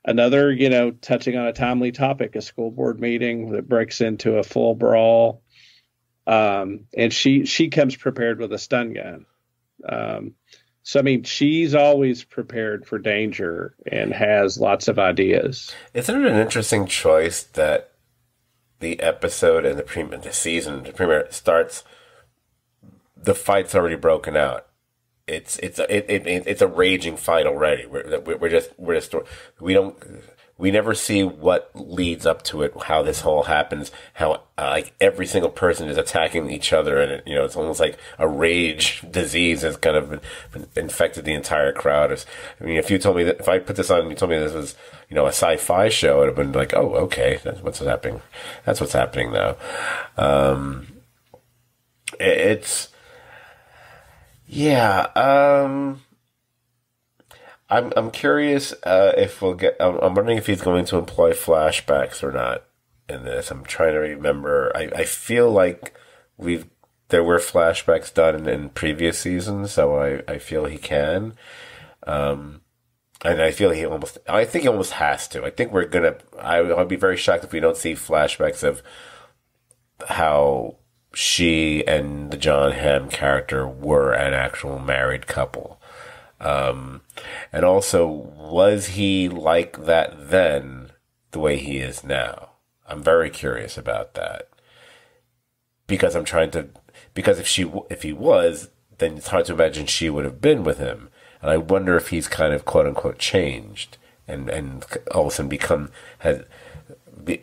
another, touching on a timely topic, a school board meeting that breaks into a full brawl. And she comes prepared with a stun gun. So, I mean, she's always prepared for danger and has lots of ideas. Isn't it an interesting choice that the episode and the premiere starts, the fight's already broken out. It's a raging fight already. We never see what leads up to it, how this all happens, how like every single person is attacking each other, and it's almost like a rage disease has kind of been infected the entire crowd. If I put this on and you told me this was a sci-fi show, it would have been like, oh, okay, that's what's happening. That's what's happening now. I'm curious if we'll get. I'm wondering if he's going to employ flashbacks or not in this. I'm trying to remember. I feel like there were flashbacks done in previous seasons, so I feel he can. And I feel I think he almost has to. I think we're gonna. I'll be very shocked if we don't see flashbacks of how she and the John Hamm character were an actual married couple. And also, was he like that then, the way he is now? I'm very curious about that. Because if he was, then it's hard to imagine she would have been with him. And I wonder if he's kind of quote unquote changed and all of a sudden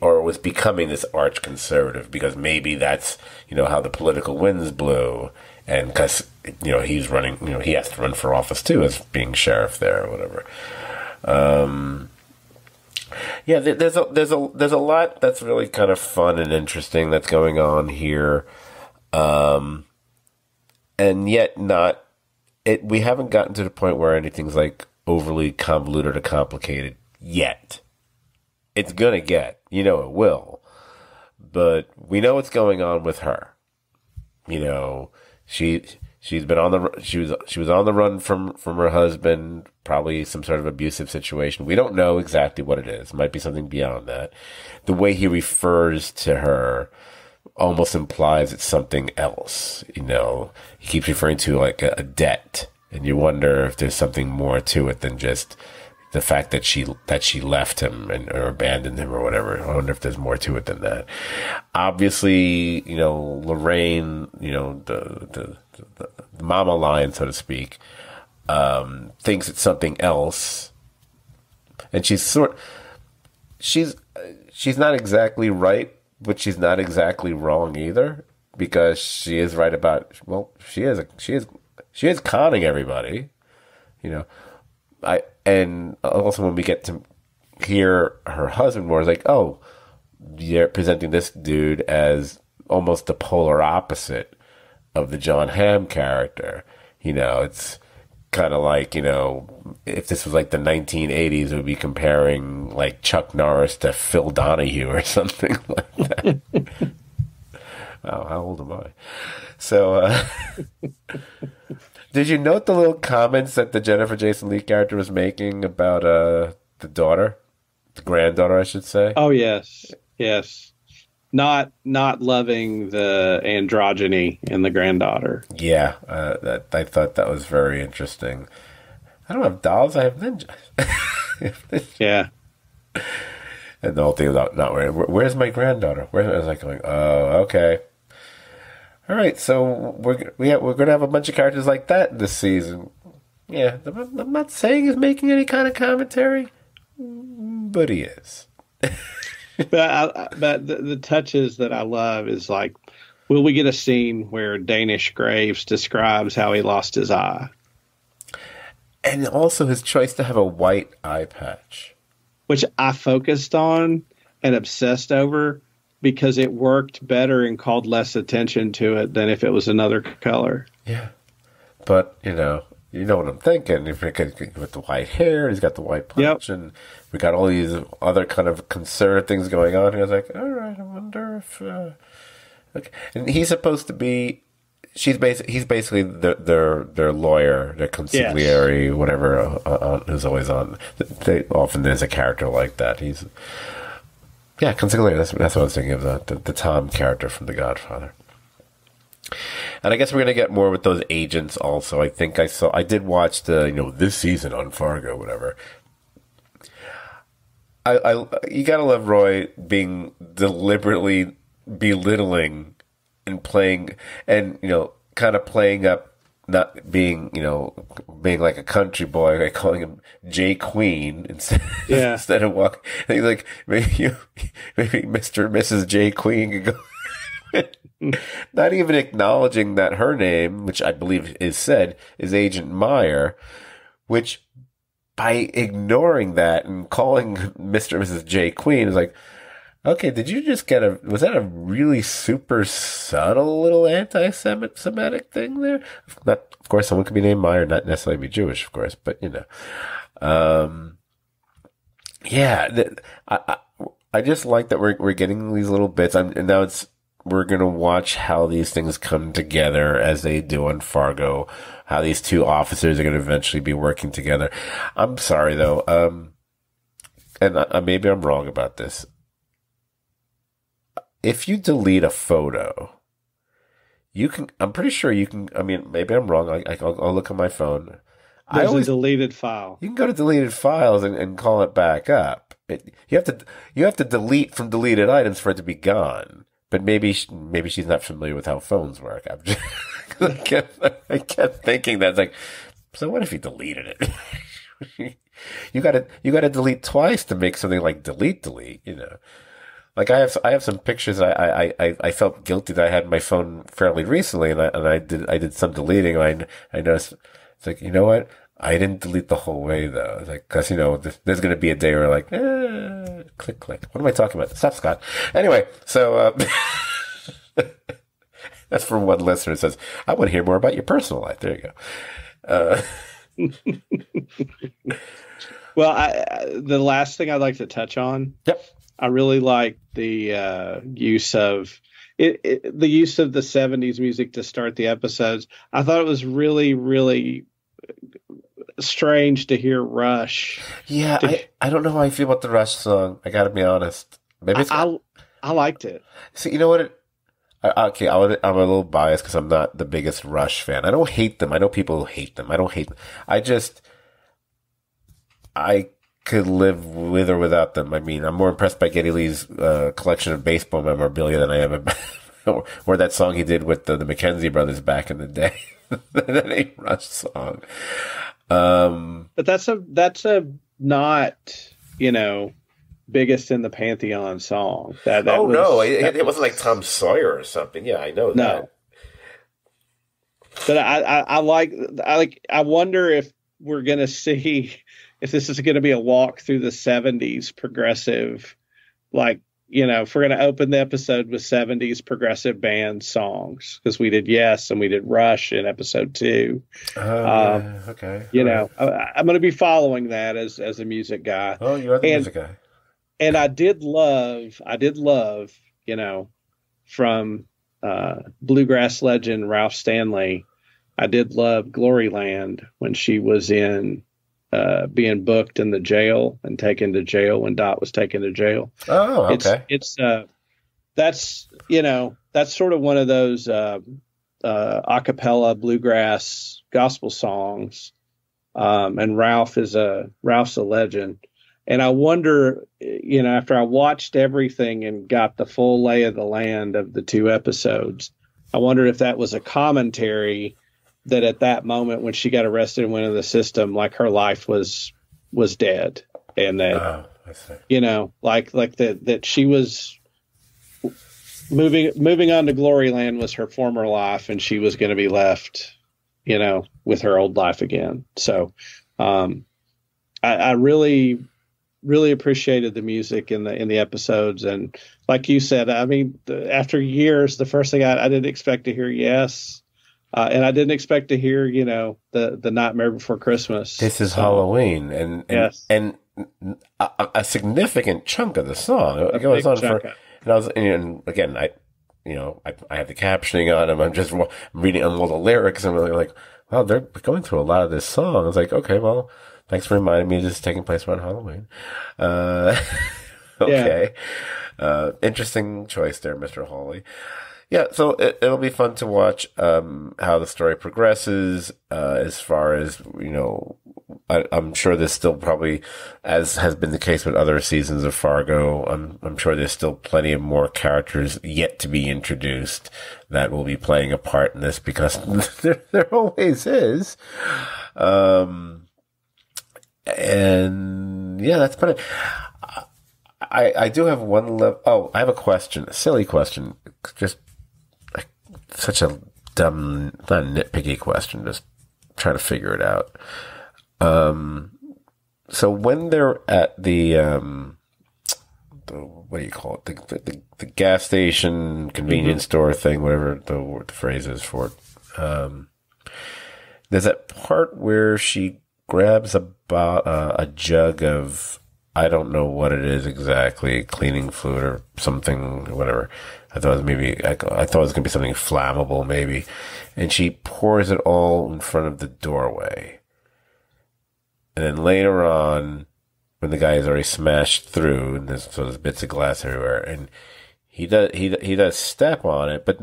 was becoming this arch conservative, because maybe that's, how the political winds blew. And because, he's running, he has to run for office too, as being sheriff there or whatever. There's a lot that's really kind of fun and interesting that's going on here. And yet we haven't gotten to the point where anything's like overly convoluted or complicated yet. It's gonna get, it will. But we know what's going on with her. She's been she was on the run from her husband, probably some sort of abusive situation. We don't know exactly what it is. It might be something beyond that. The way he refers to her almost implies it's something else. He keeps referring to like a debt, and you wonder if there's something more to it than just the fact that she left him or abandoned him or whatever. I wonder if there's more to it than that. Obviously, Lorraine, the mama lion, so to speak, thinks it's something else, and she's not exactly right, but she's not exactly wrong either, because she is right about, well, she is conning everybody. You know, and also when we get to hear her husband more, it's like, oh, you're presenting this dude as almost the polar opposite of the John Hamm character. It's kind of like, if this was like the 1980s, it would be comparing like Chuck Norris to Phil Donahue or something like that. Wow, how old am I? So, did you note the little comments that the Jennifer Jason Leigh character was making about the daughter, the granddaughter, I should say? Oh yes, yes. Not loving the androgyny in the granddaughter. Yeah, I thought that was very interesting. I don't have dolls, I have ninjas. Yeah. And the whole thing about not wearing. Where's my granddaughter? I was like going, oh, okay. All right, so we're going to have a bunch of characters like that this season. Yeah, I'm not saying he's making any kind of commentary, but he is. But the touches that I love is like, will we get a scene where Danish Graves describes how he lost his eye? And also his choice to have a white eye patch. Which I focused on and obsessed over because it worked better and called less attention to it than if it was another color. Yeah. But, you know what I'm thinking. If you're with the white hair, he's got the white punch, yep. And we got all these other kind of concerted things going on. And I was like, all right, I wonder if... okay. And he's supposed to be... He's basically their lawyer, their consigliere, yes. Whatever, who's always on. Often there's a character like that. He's... Yeah, consigliere. That's what I was thinking of, the Tom character from The Godfather. And I guess we're going to get more with those agents also. I did watch this season on Fargo, whatever. You got to love Roy being deliberately belittling and playing, and, kind of playing up, not being, being like a country boy, like calling him J Queen instead of walking. He's like, maybe Mr. and Mrs. J Queen could go. Not even acknowledging that her name, which I believe is said, is Agent Meyer, which by ignoring that and calling Mr. and Mrs. J Queen is like, okay, did you just was that a really super subtle little anti-Semitic thing there? Not, of course, someone could be named Meyer, not necessarily be Jewish, of course, but, yeah, I just like that we're getting these little bits, and now we're going to watch how these things come together as they do on Fargo, how these two officers are going to eventually be working together. I'm sorry, though, and maybe I'm wrong about this. If you delete a photo, I'm pretty sure you can, I mean, maybe I'm wrong. I'll look on my phone. There's a deleted file. You can go to deleted files and call it back up. You have to delete from deleted items for it to be gone. But maybe she's not familiar with how phones work. I kept thinking that. It's like, so what if you deleted it? You gotta delete twice to make something like delete, Like I have some pictures. I felt guilty that I had my phone fairly recently, and I did some deleting. And I noticed, it's like, you know what? I didn't delete the whole way though. It's like, cause there's going to be a day where like, click. What am I talking about? Stop, Scott. Anyway, so, that's from one listener who says, I want to hear more about your personal life. There you go. Well, the last thing I'd like to touch on. Yep. I really like the use of the the 70s music to start the episodes. I thought it was really, really strange to hear Rush. Yeah, I don't know how I feel about the Rush song. I got to be honest. Maybe I liked it. See, you know what? I'm a little biased because I'm not the biggest Rush fan. I don't hate them. I know people who hate them. I don't hate them. I could live with or without them. I mean, I'm more impressed by Geddy Lee's collection of baseball memorabilia than I am or that song he did with the McKenzie brothers back in the day. That ain't Rush song. But that's a not, biggest in the Pantheon song. It wasn't like Tom Sawyer or something. Yeah, I know that. No. But I wonder if we're going to see if this is going to be a walk through the 70s progressive, like, if we're going to open the episode with 70s progressive band songs, because we did Yes and we did Rush in episode 2. Yeah, okay. I'm going to be following that as a music guy. Oh, you are the music guy. And I did love, from bluegrass legend Ralph Stanley, I did love Gloryland when she was in being booked in the jail and taken to jail when Dot was taken to jail. Oh, okay. That's sort of one of those a cappella bluegrass gospel songs. And Ralph's a legend. And I wonder, after I watched everything and got the full lay of the land of the 2 episodes, I wondered if that was a commentary that at that moment when she got arrested and went into the system, like her life was dead, and that that she was moving on to Gloryland was her former life, and she was going to be left, with her old life again. So, I really appreciated the music in the episodes, and like you said, I mean, after years, the first thing I didn't expect to hear Yes. And I didn't expect to hear, the Nightmare Before Christmas. This is Halloween, and yes. and a significant chunk of the song. It goes on for, and again, I have the captioning on them. I'm just reading on all the lyrics. I'm really like, wow, they're going through a lot of this song. I was like, okay, well, thanks for reminding me this is taking place around Halloween. Okay, interesting choice there, Mr. Hawley. Yeah, so it'll be fun to watch how the story progresses. As far as I'm sure there's still probably, as has been the case with other seasons of Fargo, I'm sure there's still plenty of more characters yet to be introduced that will be playing a part in this, because there always is. And yeah, that's about it. I do have one I have a question, a silly question, just such a dumb, not a nitpicky question, just trying to figure it out. So when they're at the what do you call it? The gas station, convenience store thing, whatever the phrase is for it. There's that part where she grabs a jug of, I don't know what it is exactly, cleaning fluid or something, whatever. I thought it was going to be something flammable, maybe. And she pours it all in front of the doorway. And then later on, when the guy is already smashed through, and there's bits of glass everywhere, and he does step on it, but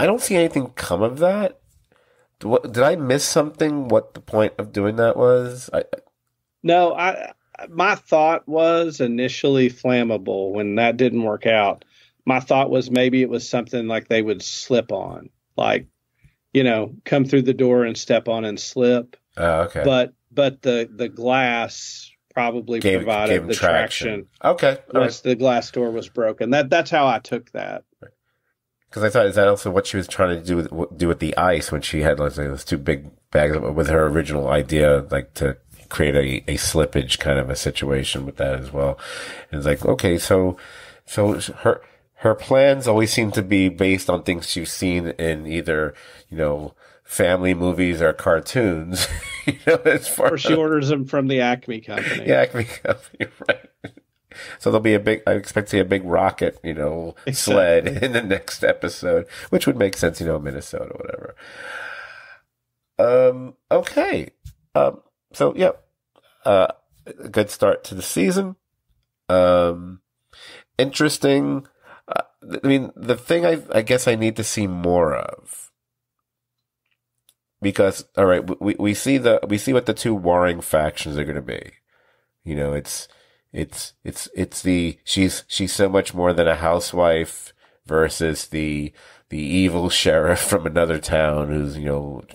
I don't see anything come of that. Did I miss something? What the point of doing that was? No, my thought was initially flammable. When that didn't work out, my thought was maybe it was something like they would slip on, like, come through the door and step on and slip. Oh, okay. But the glass probably provided the traction. Okay. Once the glass door was broken. That's how I took that. Because I thought, is that also what she was trying to do with the ice when she had, let's say, those 2 big bags with her original idea, like to create a slippage kind of a situation with that as well. And it's like, okay, so her plans always seem to be based on things she's seen in either, family movies or cartoons, as far or she orders them from the Acme Company. Yeah, Acme Company, right. So there'll be I expect to see a big rocket, sled in the next episode, which would make sense, Minnesota, whatever. Okay. So, yeah, a good start to the season. Interesting. I mean, the thing I guess I need to see more of, because, all right, we see what the 2 warring factions are going to be. She's so much more than a housewife versus the evil sheriff from another town who's,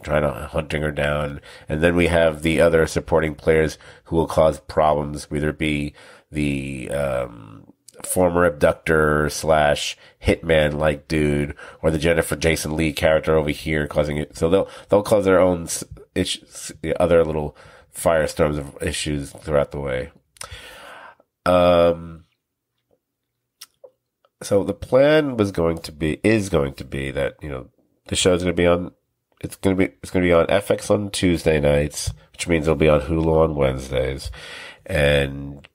trying to hunting her down. And then we have the other supporting players who will cause problems, whether it be the former abductor slash hitman like dude, or the Jennifer Jason Leigh character over here causing it. So they'll cause their own issues, other little firestorms of issues throughout the way. So the plan is going to be that, the show's going to be on, it's going to be on FX on Tuesday nights, which means it'll be on Hulu on Wednesdays. And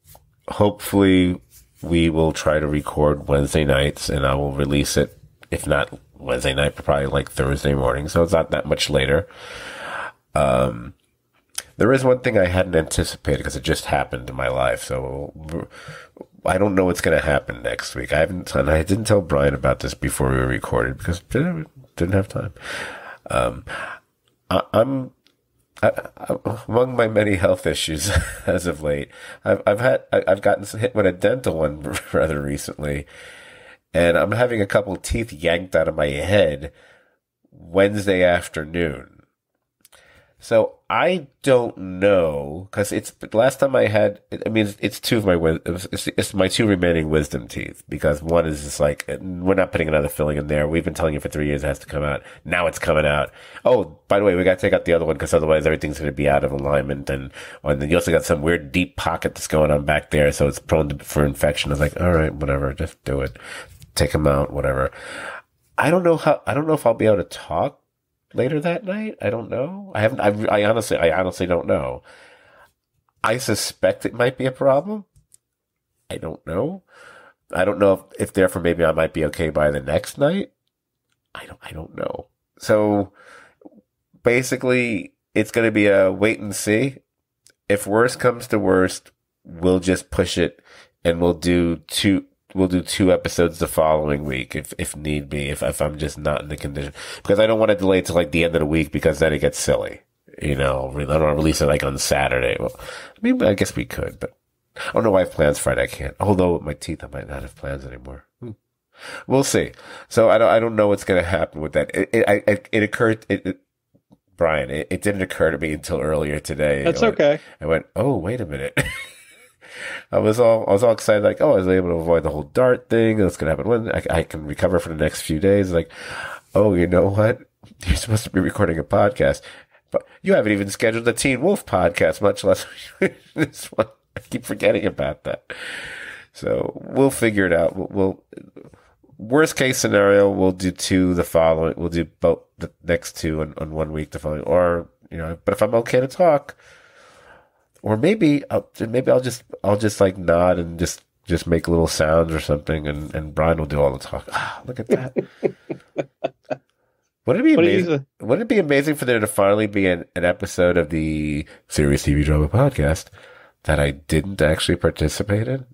hopefully we will try to record Wednesday nights, and I will release it, if not Wednesday night, but probably like Thursday morning. So it's not that much later. There is one thing I hadn't anticipated because it just happened in my life. So I don't know what's going to happen next week. I didn't tell Brian about this before we recorded because I didn't have time. I'm among my many health issues as of late. I've gotten hit with a dental one rather recently, and I'm having a couple teeth yanked out of my head Wednesday afternoon. So I don't know, because it's the last time I had. I mean, it's two of my it's my two remaining wisdom teeth, because one is just like, we're not putting another filling in there. We've been telling you for 3 years it has to come out. Now it's coming out. Oh, by the way, we got to take out the other one because otherwise everything's going to be out of alignment. And then you also got some weird deep pocket that's going on back there, so it's prone for infection. I was like, all right, whatever, just do it. Take them out, whatever. I don't know if I'll be able to talk later that night. I don't know. I honestly don't know. I suspect it might be a problem. I don't know. I don't know if therefore maybe I might be okay by the next night. I don't know. So basically it's going to be a wait and see. If worst comes to worst, we'll just push it and we'll do two episodes the following week if need be, if I'm just not in the condition, because I don't want to delay it to like the end of the week, because then it gets silly. I don't want to release it like on Saturday. Well, I mean, I guess we could, but I don't know why I have plans Friday. I can't. Although with my teeth, I might not have plans anymore. We'll see. So I don't know what's going to happen with that. It occurred, Brian, it didn't occur to me until earlier today. That's okay. I went, oh, wait a minute. I was all excited, like, oh, I was able to avoid the whole dart thing. That's going to happen when I can recover for the next few days. Like, oh, you know what? You're supposed to be recording a podcast, but you haven't even scheduled a Teen Wolf podcast, much less this one. I keep forgetting about that. So we'll figure it out. We'll worst case scenario, we'll do two the following. We'll do both the next two on 1 week the following, or but if I'm okay to talk. Or maybe I'll just like nod and just make little sounds or something, and Brian will do all the talk. Ah, look at that. Wouldn't it be amazing? Wouldn't it be amazing for there to finally be an episode of the Serious TV Drama Podcast that I didn't actually participate in?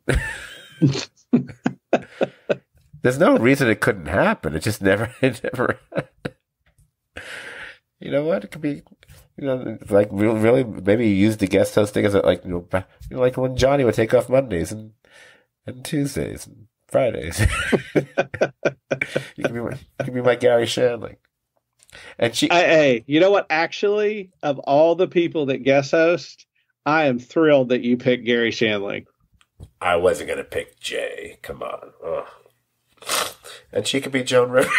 There's no reason it couldn't happen. It just never. You know what? It could be. Like really, maybe you use the guest host thing as like like when Johnny would take off Mondays and Tuesdays and Fridays. you can be my Gary Shandling. And hey, you know what? Actually, of all the people that guest host, I am thrilled that you picked Gary Shandling. I wasn't gonna pick Jay. Come on. Ugh. And she could be Joan Rivers.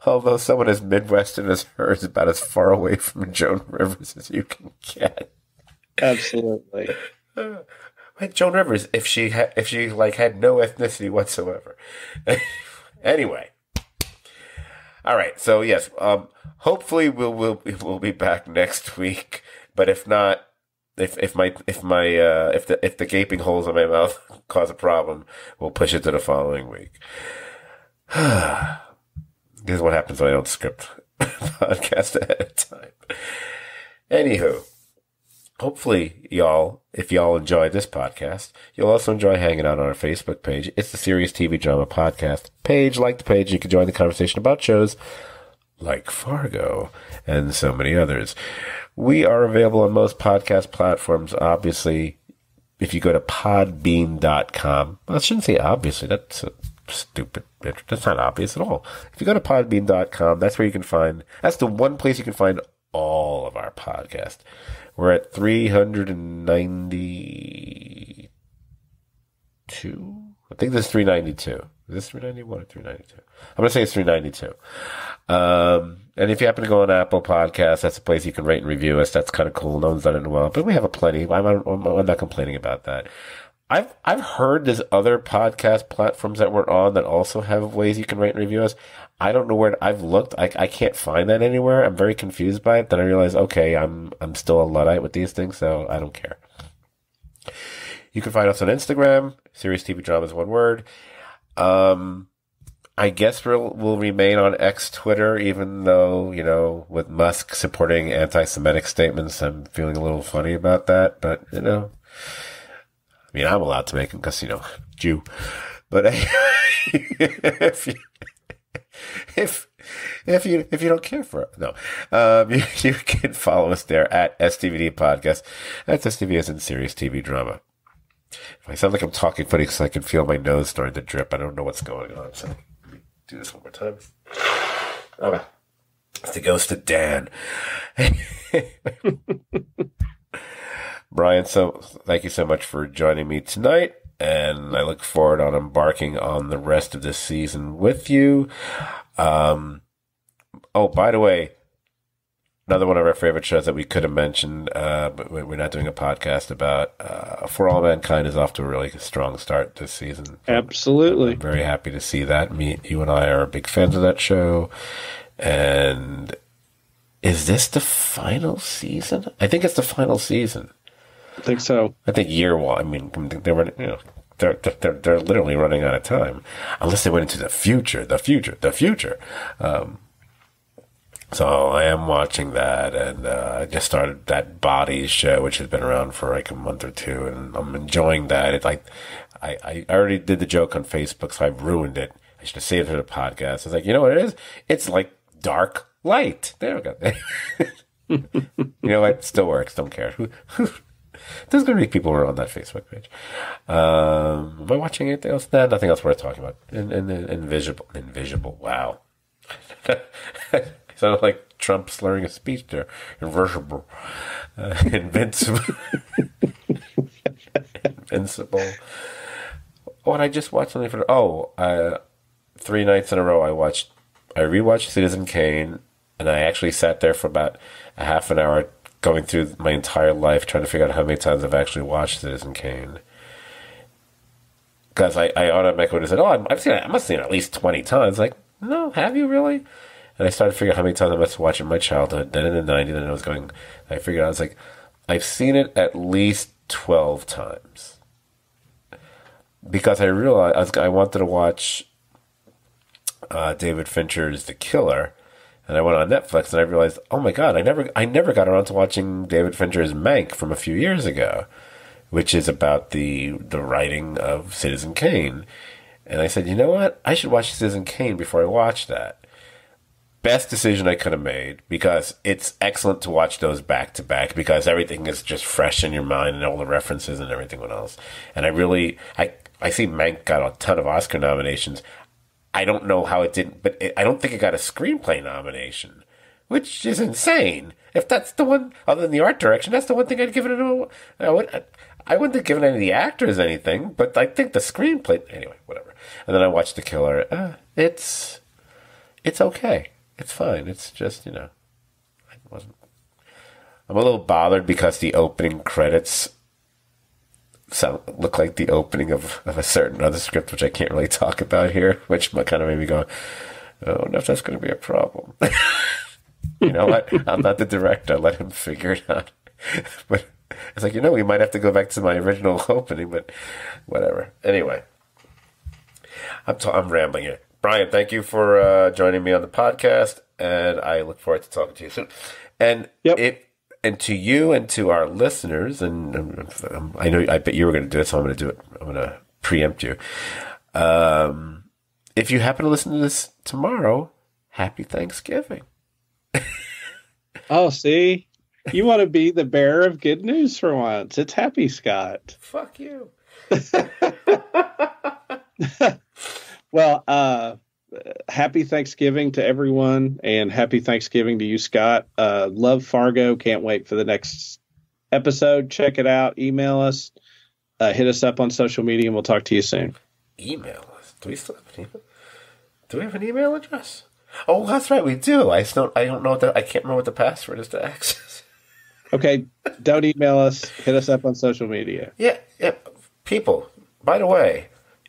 Although someone as Midwestern as her is about as far away from Joan Rivers as you can get. Absolutely. Joan Rivers, if she had no ethnicity whatsoever. Anyway. All right. So yes, hopefully we'll be back next week. But if not, if the gaping holes in my mouth cause a problem, we'll push it to the following week. This is what happens when I don't script podcast ahead of time. Anywho, hopefully if y'all enjoyed this podcast, you'll also enjoy hanging out on our Facebook page. It's the Serious TV Drama Podcast page. Like the page, you can join the conversation about shows like Fargo and so many others. We are available on most podcast platforms, obviously. If you go to podbean.com, well, I shouldn't say obviously, that's stupid. That's not obvious at all. If you go to podbean.com, that's the one place you can find all of our podcasts. We're at 392. I think this is 392. Is this 391 or 392? I'm going to say it's 392. And if you happen to go on Apple Podcasts, that's a place you can rate and review us. That's kind of cool. No one's done it in a while, but we have a plenty. I'm not complaining about that. I've heard there's other podcast platforms that we're on that also have ways you can rate and review us. I don't know where I've looked. I can't find that anywhere. I'm very confused by it. Then I realize, okay, I'm still a Luddite with these things, so I don't care. You can find us on Instagram. Serious TV Drama is one word. I guess we'll remain on X Twitter, even though, you know, with Musk supporting anti-Semitic statements, I'm feeling a little funny about that. But, you know, I mean, I'm allowed to make them because, you know, Jew. But if you don't care for it, no, you can follow us there at STVD Podcast. That's STV as in Serious TV Drama. If I sound like I'm talking funny because I can feel my nose starting to drip, I don't know what's going on. So let me do this one more time. Okay. It's the ghost of Dan. Brian, so thank you so much for joining me tonight, and I look forward on embarking on the rest of this season with you. Oh, by the way, another one of our favorite shows that we could have mentioned, but we're not doing a podcast about, For All Mankind is off to a really strong start this season. Absolutely. I'm very happy to see that. You and I are big fans of that show. And is this the final season? I think it's the final season. I think so. I think year one. I mean, they're running, you know, they're literally running out of time, unless they went into the future. So I am watching that, and I just started that Bodies show, which has been around for like a month or two, and I'm enjoying that. It's like I already did the joke on Facebook, so I've ruined it. I should have saved it for the podcast. I was like, you know what it is? It's like dark light. There we go. You know what? It still works. Don't care. There's going to be people who are on that Facebook page. Am I watching anything else? Nah, nothing else worth talking about. Invisible. Wow. Sounded like Trump slurring a speech there. Invincible. Invincible. Oh, and I just watched something for 3 nights in a row I rewatched Citizen Kane, and I actually sat there for about a half an hour going through my entire life trying to figure out how many times I've actually watched Citizen Kane. Because I automatically would have said, I've seen it. I must have seen it at least 20 times. Like, no, have you really? And I started to figure out how many times I must have watched it in my childhood. Then in the 90s, then I figured out, I was like, I've seen it at least 12 times. Because I realized I wanted to watch David Fincher's The Killer. And I went on Netflix and I realized, oh my God, I never got around to watching David Fincher's Mank from a few years ago, which is about the writing of Citizen Kane. And I said, you know what? I should watch Citizen Kane before I watch that. Best decision I could have made, because it's excellent to watch those back to back, because everything is just fresh in your mind and all the references and everything else. And I see Mank got a ton of Oscar nominations. I don't know how it didn't, but I don't think it got a screenplay nomination, which is insane. If that's the one, other than the art direction, that's the one thing I'd give it I wouldn't have given any of the actors anything, but I think the screenplay, anyway, whatever. And then I watched The Killer. It's okay. It's fine. It's just, you know, I'm a little bothered because the opening credits look like the opening of a certain other script, which I can't really talk about here, which kind of made me go, I don't know if that's going to be a problem. You know what? I'm not the director. Let him figure it out. But it's like, we might have to go back to my original opening, but whatever. Anyway, I'm rambling here. Brian, thank you for joining me on the podcast, and I look forward to talking to you soon. And and to you and to our listeners, and I bet you were going to do it, so I'm going to do it. I'm going to preempt you. If you happen to listen to this tomorrow, happy Thanksgiving. Oh, see? You want to be the bearer of good news for once. It's happy, Scott. Fuck you. Well, happy Thanksgiving to everyone, and happy Thanksgiving to you, Scott. Love Fargo. Can't wait for the next episode. Check it out. Email us. Hit us up on social media, and we'll talk to you soon. Email us. Do we still have an email? Do we have an email address? Oh, that's right, we do. I don't know I can't remember what the password is to access. Okay, don't email us. Hit us up on social media. Yeah. People, by the way,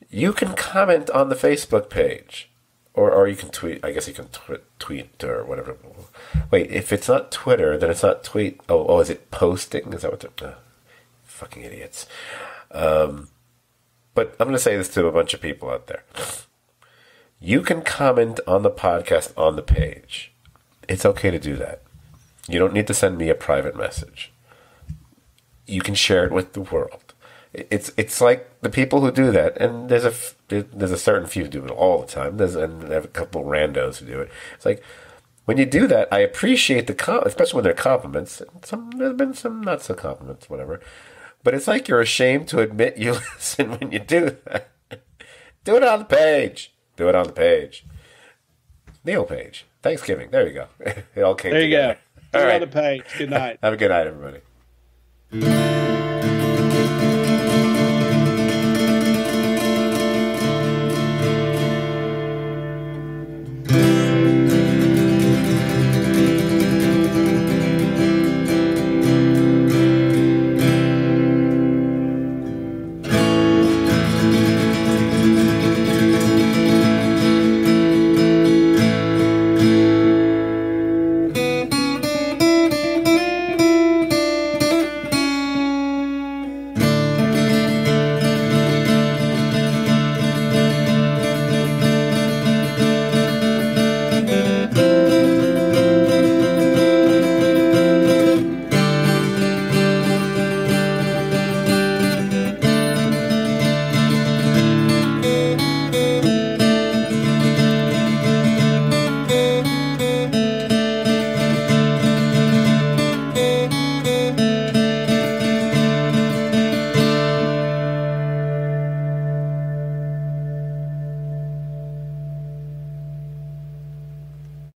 you can comment on the Facebook page. Or you can tweet. I guess you can tweet or whatever. Wait, if it's not Twitter, then it's not tweet. Oh, is it posting? Is that what they're... fucking idiots. But I'm going to say this to a bunch of people out there. You can comment on the podcast on the page. It's okay to do that. You don't need to send me a private message. You can share it with the world. It's like the people who do that, and there's a certain few who do it all the time. And I have a couple randos who do it. It's like, when you do that, I appreciate especially when they're compliments. There's been some not so compliments, whatever. But it's like you're ashamed to admit you listen when you do that. Do it on the page. Do it on the page. Neil Page. Thanksgiving. There you go. It all came together. There you go. Do All it right. on the page. Good night. Have a good night, everybody.